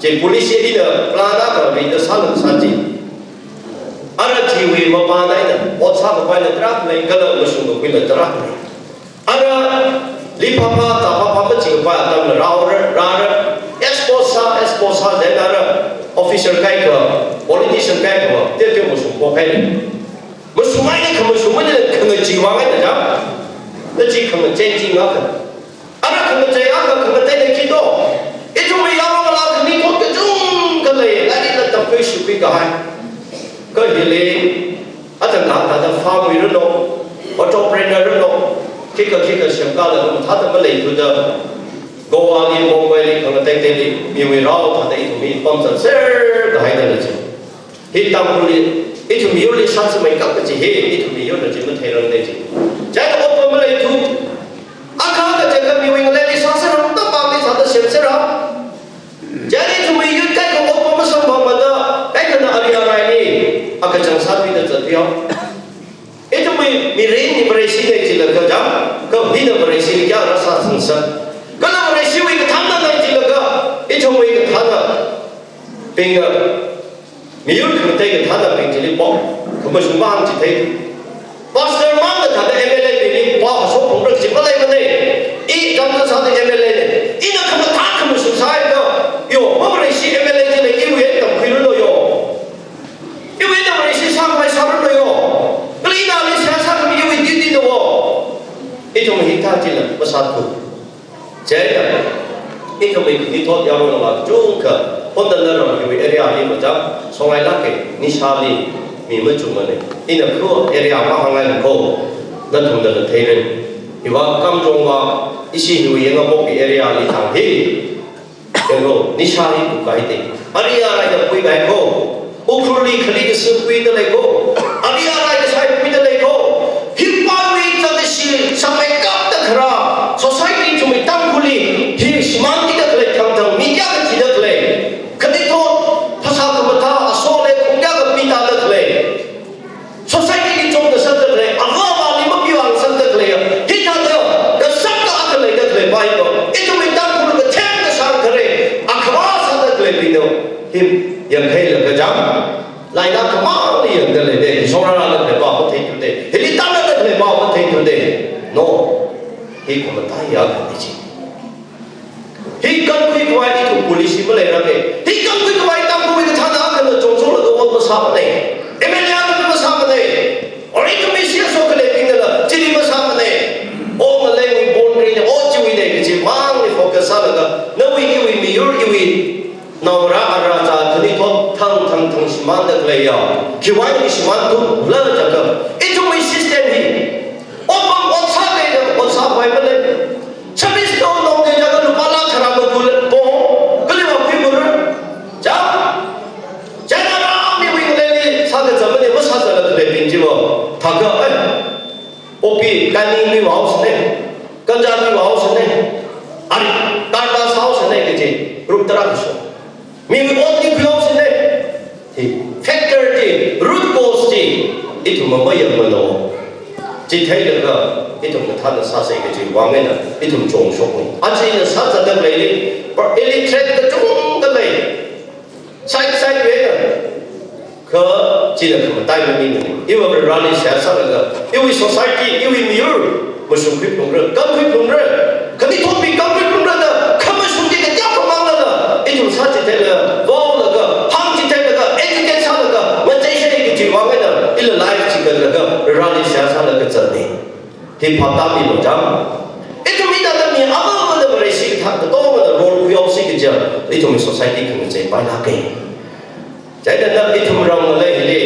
这不理解的，拉那个为的啥能啥子，机会嘛把那的，我差不多那抓来，个那我说个为了抓来，你爸爸大爸爸们几个爸他们绕着 export 啥在那儿 official 改革 politician 改革，这就我说破坏的。我说买的可么说么的，可能几万块的讲，那几可能真金啊个，那可能这样个，可能在那几多，一种没要了啦，肯定做个种个嘞，那你那当归是归个还，个一嘞，这他的发挥人咯，我做 brainer 人咯，这个想搞的，他怎么来做的？国外的、国外的，可能在这里，因为绕他的一种米帮着这儿还在那去，一当初的。一种没有的上次没搞个这些，一种没有的这么太容易去。这个我们来读，看的这个没有来的上次人，都把你啥的写上了。这里就没有这个我们生活的，这个那阿里阿来的，个正常的这条。一种没人你不认识的这个讲，个你都不认识的叫啥成生？个那不认识一个他那那这个，一种一个他的，别个。没有可能这个他的名字里报，可么是忙去推，把什么的他的 MLA 比你把说碰着什么来个呢？一张子上的 MLA 呢， ina kama ta kama susai do yo mabare si MLA je le iwe tam khiru lo yo iwe tam re si sang mai sa lo yo kali na le sa sa kama iwe di do itu mehita je la pasatu jadi itu mehita thot ya lo la chung ka honda na ro iwe area ni ma jam songai la ke ni sa li mi ma chung ma ne ina ko area ma hangai ko na thum da thei re iwa kam jong wa isi hu yang ko ki area li thang hi ko ni sa hi ku kai te area ra da pui bai ko ukhuri khali ke su pui da le ko area ra da sai pui da le ko hi pa wi ta de si sa mai ka ta khara society chu mi tam khuli hi smanti da le thang thang mi ya ka chi da le khali to phasa ka ma tha aso le khong ya ka pi ta da le society ki chong da sa da le Allah wa ni ma pi wa sa da le hi ta da da sa ka ka le da le bai ko itu mi tam khuli ka them da sa khare akhwa sa da le pi do him yang khai la ka jam lai na ka ma ni yang da le de so ra la le ba ko thei tu de hi li ta la le ba ko thei tu de no hi ko ma ta ya ka ni chi hi kan kui ko ai tu police ba le ra ke hi kan kui ko ai tam ko ka tha na ka no chong so la do ko sa ba ne MLA ka ba sa ba ne or itu mi sia so ka le pin la chi ni ba sa ba ne o ma le wi bon ri ne o chi wi de ke chi mang ni focus sa la no wi mi yur wi no ra ra cha thani tho thang thang thang siman da le ya ki wai ni siman tu la ja ka itu mi system hi o bang o sa le o sa bai ba le chamis to no de ja ka lu pa la khara ba ku le po ka le ba pi mu ra ja ja na ra mi wi le ni sa ka zam ne ba sa sa la le pin ji bo tha ka ai o pi ka ni mi wa ho ne ka ja mi wa ho ne ari ta ta sa ho ne ke ji rup tara ku so mi on ni ku ho ne thì factor gì root cause gì ít thùng mà bây giờ mà nó chỉ thấy được là ít thùng là thanh là sao sẽ cái gì quan ngay là ít thùng trồng sốc này anh chị là sao sẽ được lấy đi và illiterate cái chúng cái này sai sai cái này khờ chỉ là không tay mình này yêu mà ra đi sẽ sao được yêu society yêu mirror mà sung khuyết cũng được cấm khuyết cũng được cái này thôi bị cấm khuyết cũng được không có sung cái giáo không mang được ít thùng sao chỉ thấy là vô là cái ham chỉ thấy là cái education sao là cái mà chạy xe cái gì quan ngay là ít là life chỉ cần là cái ra đi sẽ sao là cái chân này thì phát đạt đi một trăm ít thùng ít là mình áp dụng cái vấn đề gì thằng cái đó mà role của ông gì cái gì ít thùng society không sẽ phải là cái jadi nak itu orang mulai ini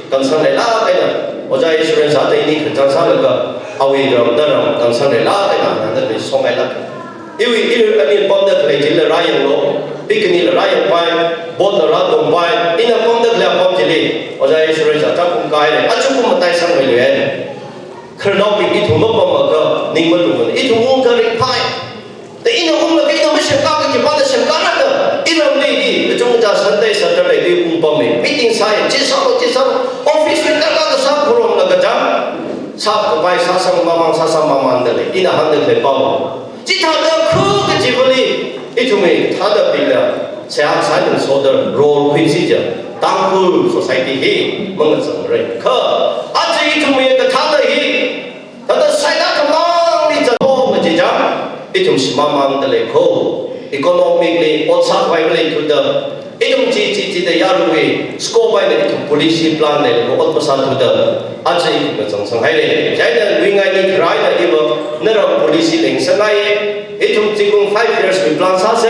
concern lela kena oja insurance ada ini kerja sana ke awi dalam concern lela kena nanti di songai lah iwi ini pondok lagi le raya lo bikini le raya pai bon le raya dong pai ini pondok le pom jadi oja insurance ada pun kaya le acu pun matai sang melu ya kerana itu apa maka nimba tu itu mungkin paiแต่อินเอาละก็อินเอาไม่เชื่อก้าวก็จะบ้านเชื่อก้าวนั่นเด้ออินเอาเลยดิจงจะสันติสันติเลยดิอุ้มปั๊มเลยมิติ้งสายจีสาวออฟฟิศเป็นการก็สาวพร้อมแล้วก็จังสาวก็ไปสาวสังมามังสาวสังมามันเด้อเลยอินเอาหันเด้อเลยปั๊มจีท่าเด้อคู่ก็จีบเลยอิทุเมท่าเด้อเป็นแล้วเสียสายเป็นโซเดอร์โรลคุยสิจ้ะตั้งคู่ society ฮีมันก็สังเกตคืออาจจะอิทุเมก็ท่าเด้อฮีแต่ถ้าใส่แล้วก็มั่งนี่จะโตมันจีจ้ะitu semamang terleko economically otsak vibrate to the itu ci de yarui scope by the policy plan le ko ot pasan to the aje itu chang sang hai le jai na wingai ni krai na ibo nero policy leng sangai itu jingong 5 years we plan sa se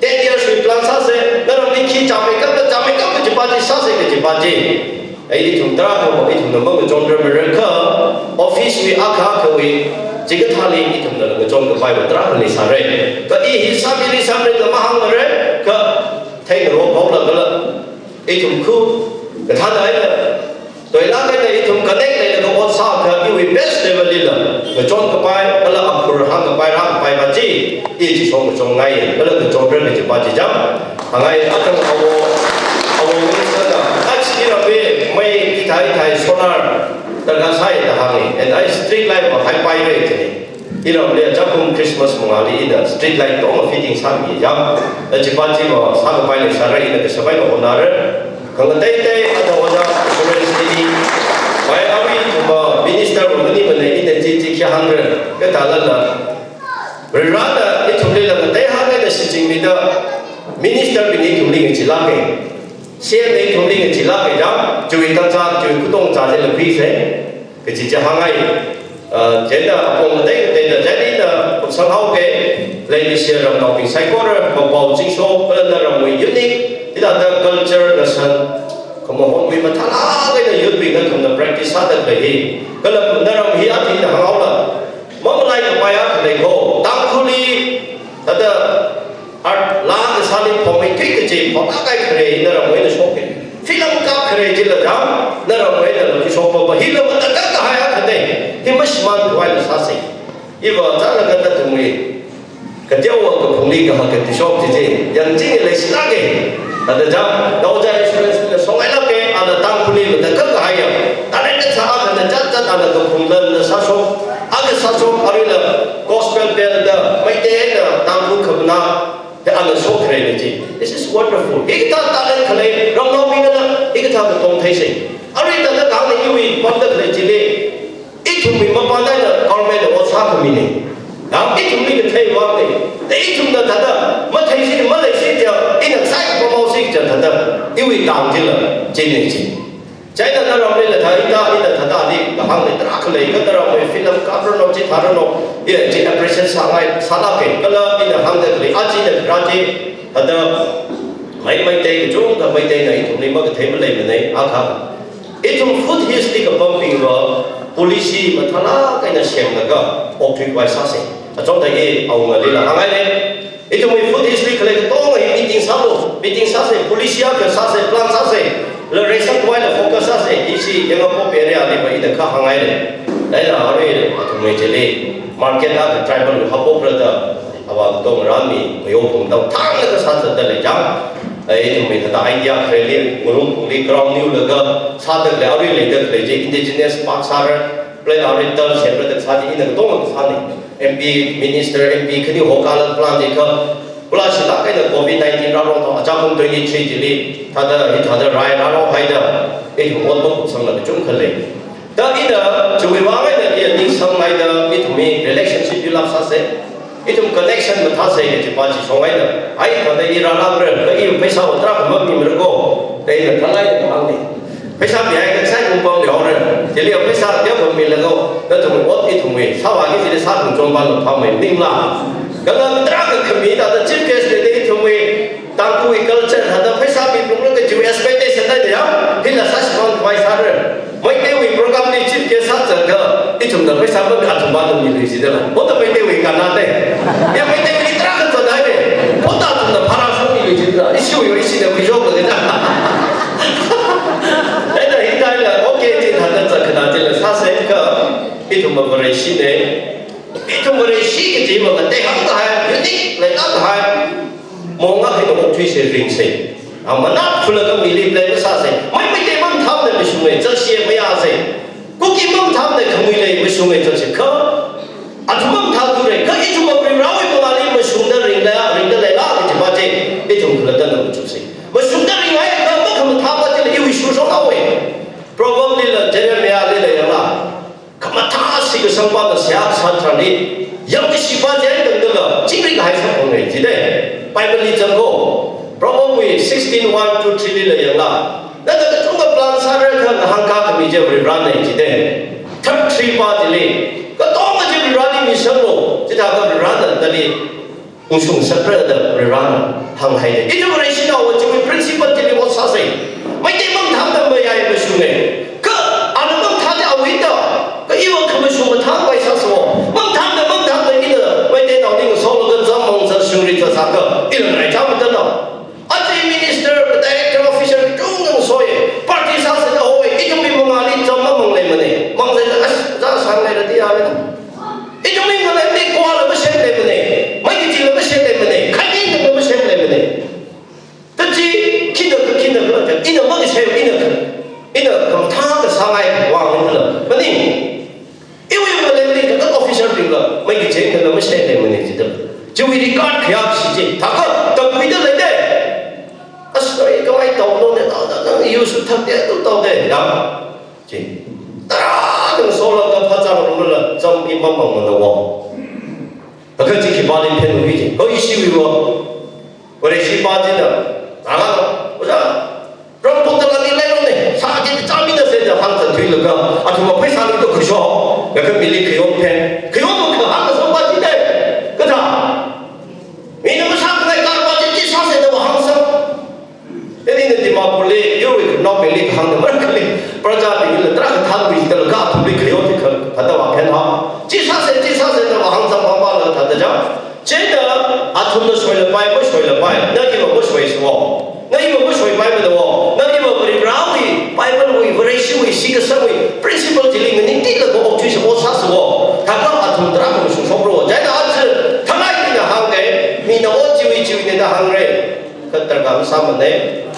10 years we plan sa se nero ni ki chame ka ji pa ji sa se ke ji pa ji ai itu tra ko itu number jon ka office we akha ko we这个他哩一同的那个中国外国当然你啥人，可一三比例三人怎么行的人，可听个罗跑了个了，一同哭，可他来的，对那个呢一同 connect 来那个 WhatsApp 可因为 best level 了，可中国拜，那了阿库尔行个拜让拜把子，一起从个中来，那了个中人个就把子讲，行哎阿正阿我们说的，阿起了呗，没一台 solar。Dalam saya dah hari, and I street light high pirate ni. Ilo dia jauh Christmas mengali ini street light tu orang fitting sami jam. Cepat cepat sama pilot sarai ini kesabai orang orang. Kalau tete ada orang surat ini, baik awi cuma minister ini mana ini cici kian hundred. Kita lalu berada itu dia lalu teh là sự chính mình đó minister bên này thùng linh chỉ là cái xem này thùng linh chỉ là cái đó chú ý tham gia chú ý quyết định trả lời là vì thế cái chỉ cho hàng ngày thế là cùng đấy là thế là cuộc sống hậu cái lấy đi xe làm nào thì sai quá rồi mà bảo chính số cái là làm người unique thì là culture là sân không mà hôm nay mà thà lá cái là unique nó không là practice hết được cái cái là nó làm hiến thì là hàng hậu là mỗi ngày của bài hát này cô tăng khuli thật là lá cái sao đi phòng mình thích cái gì phòng các cái này nó là mới là số cái film các cái gì là đó nó là mới là cái số mà hiện là tất cả các hai cái này thì mới smart quay là sao gì như vậy chắc là cái tận mình cái điều mà cái phòng đi cái cái tí số gì yang chính là gì cái thật là đó đâu ra là số ngày là cái là tăng khuli là tất cả các hai tại đây cái sao cái chắc là cái phòng lên là sao số cái sao số ở đây là gospel band là mấy cái là tăng khuli không nào thì anh số cái này gì this is wonderful cái ta lên cái này rong rong mình là cái ta được công thấy gì ở đây ta đã nói như vậy quan tâm đến gì đấy ít chúng mình mà quan tâm là con mình là what happened mình đó ít chúng mình thấy quan này ít chúng ta thật là mất thấy gì mất lấy gì giờ ít là sai của bao gì giờ thật là như vậy tạo chứ là trên này gì trái là nó làm nên là thấy ta ít là thật là đi cả hàng này ta cái này cái ta làm về film cover nó chỉ thà nó chỉ appreciate sang ngày sáng nào cái là ít là hàng này cái anh chỉ là ra chỉ thật là mấy đây cái chỗ là mấy đây này chúng mình mới có thể mà lấy cái này à không ít chúng food history cái bumping rồi police mà thà là cái này xem là cái ốc thủy quay sát sinh ở trong đây ông người là hàng ngày này ít chúng mình food history cái này to người meeting sát sinh police cái sát sinh plan sát sinh là reason why là focus sát sinh isi yang apa area này vậy được hàng ngày này đấy là ở đây chúng mình chỉ đi market là cái tribal hub brother và đồng rami người ông cũng đâu thang là cái sản xuất đấy chẳng ấy chúng mình thật idea khởi lên người ông cũng đi ground new là cái sản xuất là ở đây là cái gì indigenous park sar play ở đây tơ sẽ được sản xuất in cái sản này MP minister MP cái điều hỗ trợ plan gì cơ bula chỉ là cái COVID-19 ra rồi ở trong 23 chỉ đi thật là rai ra rồi hay là cái chúng tôi cũng xong là cái chúng khởi lên đó ít là chúng mình nói cái này thì xong này là ít mình relationship như làm sao sẽ itu connection mà thà sẽ chỉ bao nhiêu số ngày nữa, ai còn đây ra làm rồi, cái yêu phải sao tra cũng mất mình rồi đây là thằng này thằng này, phải sao bị ai cái sai cũng bao nhiêu rồi, chỉ liệu phải sao tiếp mình là đâu, đó chúng mình ót ít thùng mình, sao vậy cái gì sao cũng trong ban là thằng mình ninh là, cái là tra cái cái gì đó là chip case để thùng mình, tăng cường culture, hạt phải sao bị đúng cái chữ expectation này đấy không, thì là sao còn phải sao rồi, mấy cái we program này chip case sao cái ít chúng ta phải sao mới ăn thùng ban được như gì đó là, mỗi cái mấy cái we cần ăn đấy. Ya mấy tên đi tra cái phần này này, bọn ta cũng là para sống như vậy chứ, ít xíu ít xíu là ví dụ cái đó. Đấy là hiện tại là ok thì thật là cái nào thì là sao sẽ cái ít thùng mà về xin đấy, ít thùng về xin cái gì mà mình thấy không có hay, unique lại có hay, mong cái nó một thủy sẽ rình sinh, mà nó phụ là cái mình đi lên cái sao sẽ, mấy tên mong tham để bị xuống này, chắc sẽ mấy ai sẽ, có cái mong tham để không bị lên bị xuống này chắc sẽ khó. Anh mong tham tu này, cái chúng mà bị ráo với mọi người mà xuống đến rình lại cái gì mà chơi, cái chúng là đơn giản chút xíu, mà xuống đến rình lại cái mà không tham cái là yêu số số nào vậy, probably là general này là là, cái mà thà sĩ cái sản phẩm là sáng sản phẩm này, yang cái sĩ quan chơi đơn là, chỉ biết cái sản phẩm này gì đấy, Bible trong cô, probably 16:1 to 3 là yang là, đó là chúng ta plan ra cái hàng cá cái mình chơi về brand này gì đấy, 33 part này. Cái đó mà chỉ run đi sân lộ, chỉ thà cái run là đi,ung sung separate the run hàng hay đấy. Ít người xin nào chỉ với principle chỉ với sao vậy? Mấy cái mong tham đó mới ai mới sung này. Cái anh mong tham thì ở bên đó, cái yêu không mới sung mà tham quay sao sao? Mong tham thì ít rồi. Mấy cái nào đi cái số lượng dân mong dân sung đi cho sao cơ? Ít người tham bên đó. Anh chỉ minister, director, officer chung những số ấy, party sao sẽ đâu vậy? Ít người mong ai đi trong mong này mà này, mong gì ra sang này là đi à vậy? Ít chúng mình còn đi qua là mới xem lại mình này, mấy cái gì là mới xem lại mình này, khai nhiên là mới xem lại mình này. Tất nhiên khi được là ít là mới xem ít là còn thang cái sang ngày hoàng lên là, mà đi yêu mà lên đi các officer đi là mấy cái chuyện là mới xem lại mình này gì đó. Chú ý đi cắt khía gì gì, thằng có tập quý được lên đấy. Sorry, cái máy tàu nó yêu sự thật đấy, tàu đấy, đó. Chị. Cái số lượng cái phát triển là trong im bóng bằng nó 그 지키 빠진 편은 위지 거기 시위고 우리 시 빠지는 나가 보자 그럼 보다가 니래로네 사진 짬이나 세자 항상 뒤로가 아 정말 회사님도 그셔 그 밀리 그 용편 그 용은 그 항상 빠지네 그다 미는 사람들 까르바지 사세도 항상 얘네는 디마폴리 요리 너 밀리 항상 말클리 프로자 밀리 드라가 타고 있을 가 둘이 그 용이 그 갔다 와 편하 지사세도 항상 방방을 다다자 제가 아톰도 소리를 봐야 뭐 소리를 봐야 나 이거 뭐 소리고 나 이거 뭐 소리 봐야 뭐 나 이거 우리 브라우이 바이블 위 브레시위 시가서위 프린시플 딜링은 인티가 뭐 어떻게 오사스고 다가 아톰 드라고 무슨 소리로 제가 아주 탈라이나 한게 미나 어지위지위나 한게 그들과 사면에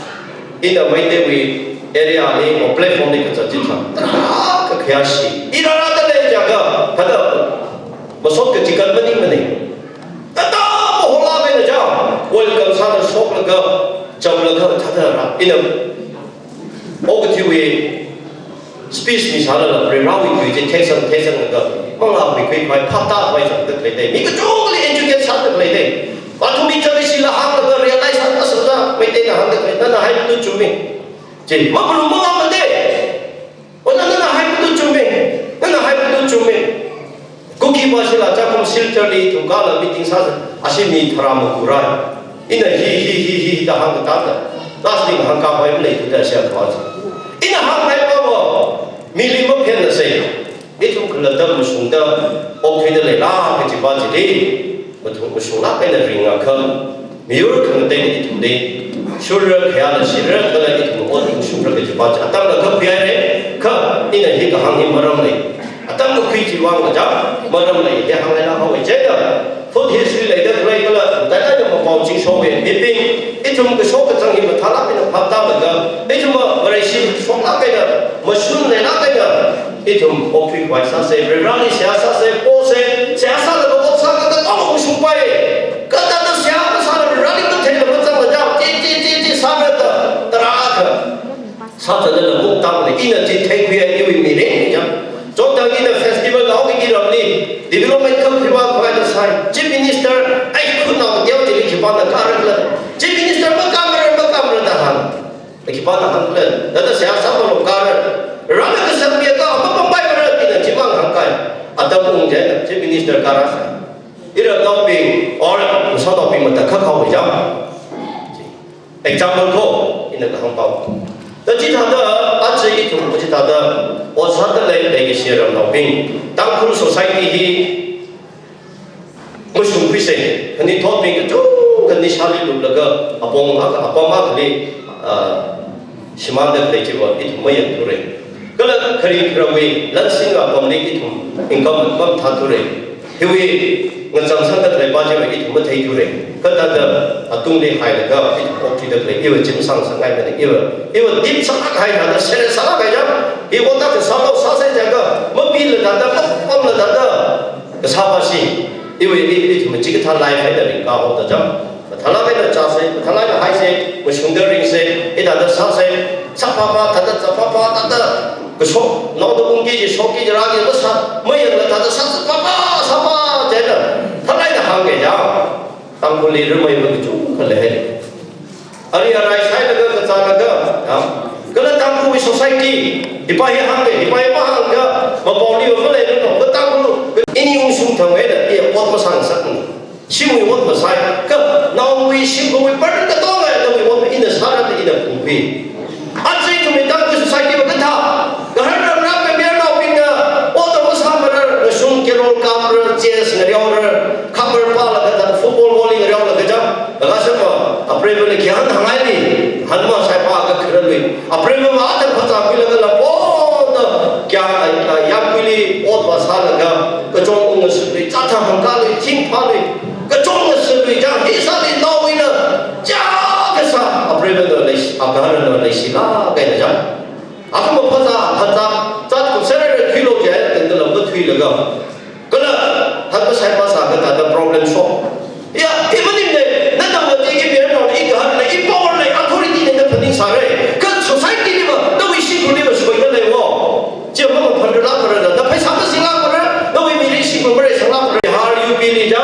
이나 메이데위 에리아니 뭐 플랫폼이 그저 진짜 그 개야시 일어나더래 자가 다다 뭐 속도 지간 머니 다다 뭐 홀라베는 자 월급 사는 속을 정말 다다 이는 오그티위 스피스 미사를 레라위 이제 태성 그 뭔가 우리 그 거의 파타 거의 좀 그래 미그 쪽을 에듀케이션 그래 와도 미처리 실라 한거 리얼라이즈 한다 서다 메이데나 한다 그래 나는 하이도 준비 제 뭐 물론 뭐 하면 돼 나는 하이도 준비 Kuki masila cakum silterli tungkala meeting sasa asimi tharamu kurai ina hi da hang ta dasling hang ka bai play tu da sia thawaj ina hang bai ba mili mo phen na sei itum khala da musung da ok the le la ke ji ba ji de muthung musung la pe na ringa kha miur khang te ni tu de shura khya na shira da la itum o musung ra ke ji ba ji atam la kha pya re kha ina hi ka hang ni maram nei atam ko khui ji wang la ja maram nei ya hang la ho je da food history lai da lai la da la mo pau chi so we ping itum ko so ka chang ni ma thala pe na phap ta ba ga itum ma rai shi so la pe da ma shun le la pe da itum o phi kwai sa se rali sia sa se po se sia sa la ko sa ka ta ko shung pai ka ta ta sia ka sa la rali ko the la chang la ja ji sa ba ta tra ka sa ta la ko ta ne ina ji thai khuya ni wi mi re ja Trong thời in the festival lão cái gì rồi đi development không phải qua cái sai chief minister ai cũng nào đeo thì cái bao nhiêu cái rồi chief minister mất camera đã hàng cái bao nhiêu hàng lên đó là sẽ sắp vào một cái rồi cái sân bia có không bay vào rồi thì là chỉ bằng hàng cái ở đâu cũng vậy chief minister cái rồi ý là đâu bị or sau đó bị một cái khắc khẩu vậy chứ example thôi in cái hàng bao đó chỉ thằng đó anh chị ít cũng chỉ thằng đó ở sát đây đây cái xe làm nào bình tăng cường society hi mới sung quy sinh cái này thốt bình cái chỗ cái này sao đi lúc là cái apong mà cái này Siman được thấy chứ vậy ít mấy anh thôi cái là khởi công vì lần sinh vào công ty ít income thắt thôi hiwi ngân sang sang cái này bao nhiêu ít mới thấy thôi cái đó là tung đi hay là cái ít ok được lấy yêu chính sang sang cái này yêu deep sang cái này là sẽ sang cái gì yêu ta cái sao đâu sao sẽ cái mất pin là đó không là đó cái sao mà gì yêu ít mình chỉ cái thằng lại phải là mình cao hơn đó thằng lại là cha sẽ thằng lại là hai sẽ mình xuống được ring sẽ ít là sao sẽ sắp phá thằng cái số nó đâu cũng cái gì số cái gì ra cái nó sao mấy người là thằng sắp phá thế đó thằng lại là hàng cái gì tăng quân lý rồi mấy người chú cái lệ anh ấy ra sai là cái sao là cái là tăng quân society đi bay hàng cái đi bay bao hàng cái mà bảo liều cái này nó cái tăng quân ini ung sung thằng ấy là địa quan mà sang sắc sim người quan mà sai cái nào người sim người bắt cái đó là đâu người quan in the sao là in the cũng bị anh say chúng mình tăng quân society mà cái thà cái hàng năm năm cái biển nào bình ô tô mà sao mà nó sung cái role cover chess người yêu rồi cover pa là cái football volley người yêu là cái đó là sao mà après về cái hàng hàng này đi hàng mà sai pa cái cái rồi après về mà anh phát ra cái là क्या याकुली ओत वासालगा कचों उंग सुबी चाचा हंकाले थिंग पाले कचों सुबी जा हिसाली नौविना जा कैसा अप्रेबन लेस अगार लेसिला कैना जा आखम फजा चाट को सेरे किलो जे तंदल बथुई लगा कला हद साइ पासा का द प्रॉब्लम सो या इमनिम ने नदम जे के बेर नो इ घर ने इ पावर ने अथॉरिटी ने फनी सारे क सोसाइटी ने द विशी को ने सोइ ने ले वो जे म फंड ला कर द पैसा तो सिंगा कर द वे मिली सी को बड़े संगा कर हार यू पी ली जा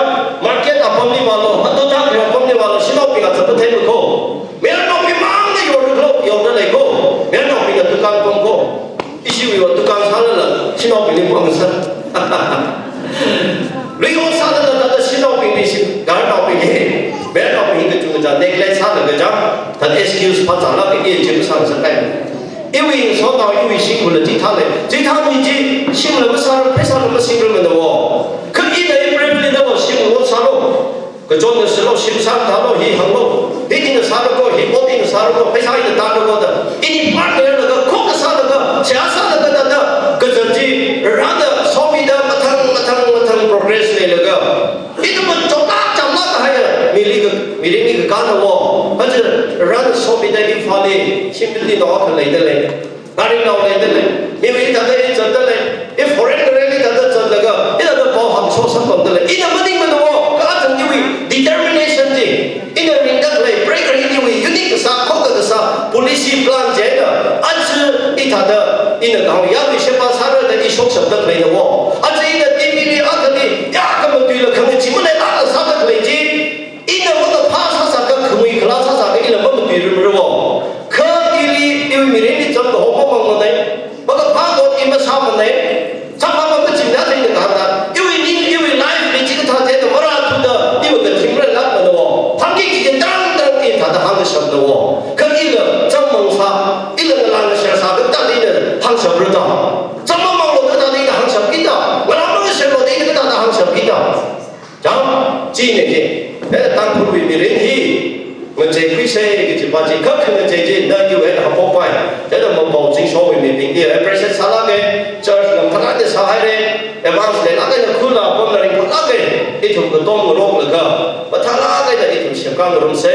他的 excuse 把咱那个业绩上是带的，因为说到因为辛苦了，这趟已经辛苦了，非常那么辛苦了的哦，可以的，不然的我辛苦我啥喽？个种的时候，辛苦啥他喽，一行喽，一定的啥了个，一波定的啥了个，非常一个大了个的，一定把那个空的啥了个，下啥了个的，个自己让的所谓的么腾 progress 的那个，你怎么长大的还有米那个干的哦，而且让的所谓的一方的，新的脑壳来的嘞，哪里脑来的嘞？因为他的真的嘞，一 foreign 的嘞，他的真那个，一个包含说什么的嘞，一个不定的哦，个真因为 determination 的，一个人的嘞 breaker 因为 unique 啥，靠个啥 policy plan 这个，而是一他的一个讲要一些把啥的一说什么的嘞的哦，而且一个地米的阿个的呀，根本对了，可能基本来拿个啥的嘞的，一个我的怕啥个可以克拉啥个一个不对了不是哦，可以因为每人的整个好忙忙的。我个怕过你们啥么呢？啥怕我们尽量的一个干的，因为来你这个他这个我拉出的，因为个听人那个的哦，他给几个当的他的行的什么的哦，可一个怎么啥，一个那个些啥个当地的行什么的，怎么忙了得到的一个行什么的，我那么个什么的一个当的行什么的，讲几年的，那当初为别人去。我这亏些个就把这可能这那有那好包办，这都没保证所谓的病的，而且啥那个，这是能看的啥来的，也往是那个的苦了，我们那个那个一头个东个肉那个，我他那个的一头香港的东西，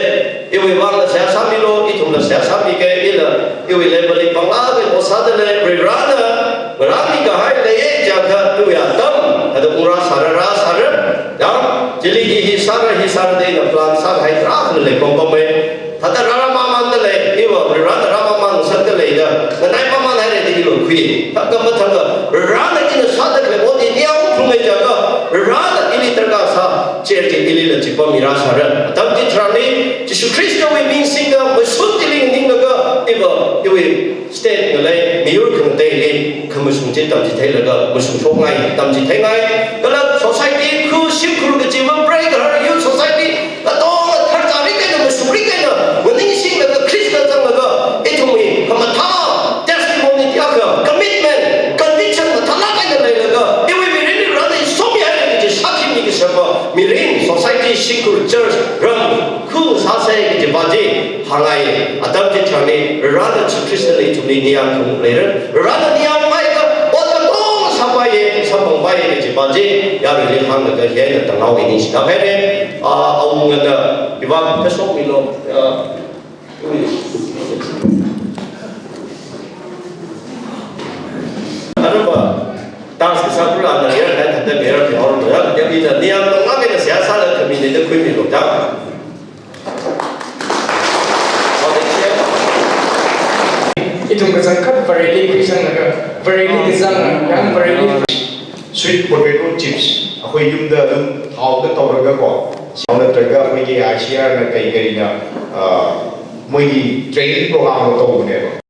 因为往了下上面咯，一头了下上面个一了，因为来不来帮那个我啥的嘞，为啥呢？我那里个还来一家个对呀，等，他的乌拉啥的，然后这里一啥的那plan啥还啥的嘞，公公。他的拉妈妈的嘞，因为拉妈妈生的嘞的，那奶妈妈来的这个亏，他根本他个拉的这个啥的嘞，我的娘出来这个拉的一里这个啥，这一里的这个米拉啥人，当今天呢，就是 Kristo 为民生的，我说的那个因为 state 的嘞，没有可能对嘞，可没从这当今天那个没从说爱，当今天爱，个了 society 苦辛苦个基本 break 了，有 society 那多。属灵的，我内心那个 Kristo 这个一种为他们他 testimony 第二个 commitment conviction 他那个来那个，因为每人的人的说明那个就啥听那个什么，每人 society 辛苦 church 人苦啥些个就把这行来，啊，当这场呢，人的 Kristo 的一种的那样苦来人，人的那样买个，我的东啥玩意，啥帮玩意个就把这要你的行那个现在等到给你是那边呢，啊，我们的。比方他说明了，他那么当时上不了的，别人来谈的别人聊了，要你的你要弄那边的下山了，肯定你的亏没弄着。好的，谢。Itu kesangkat very kisang naga very kisang yang very sweet potato chips. Aku yumda dum tau da tau raga ko. Siapa terga, mungkin ICR nak kaya kaya na, mungkin training program atau apa ni.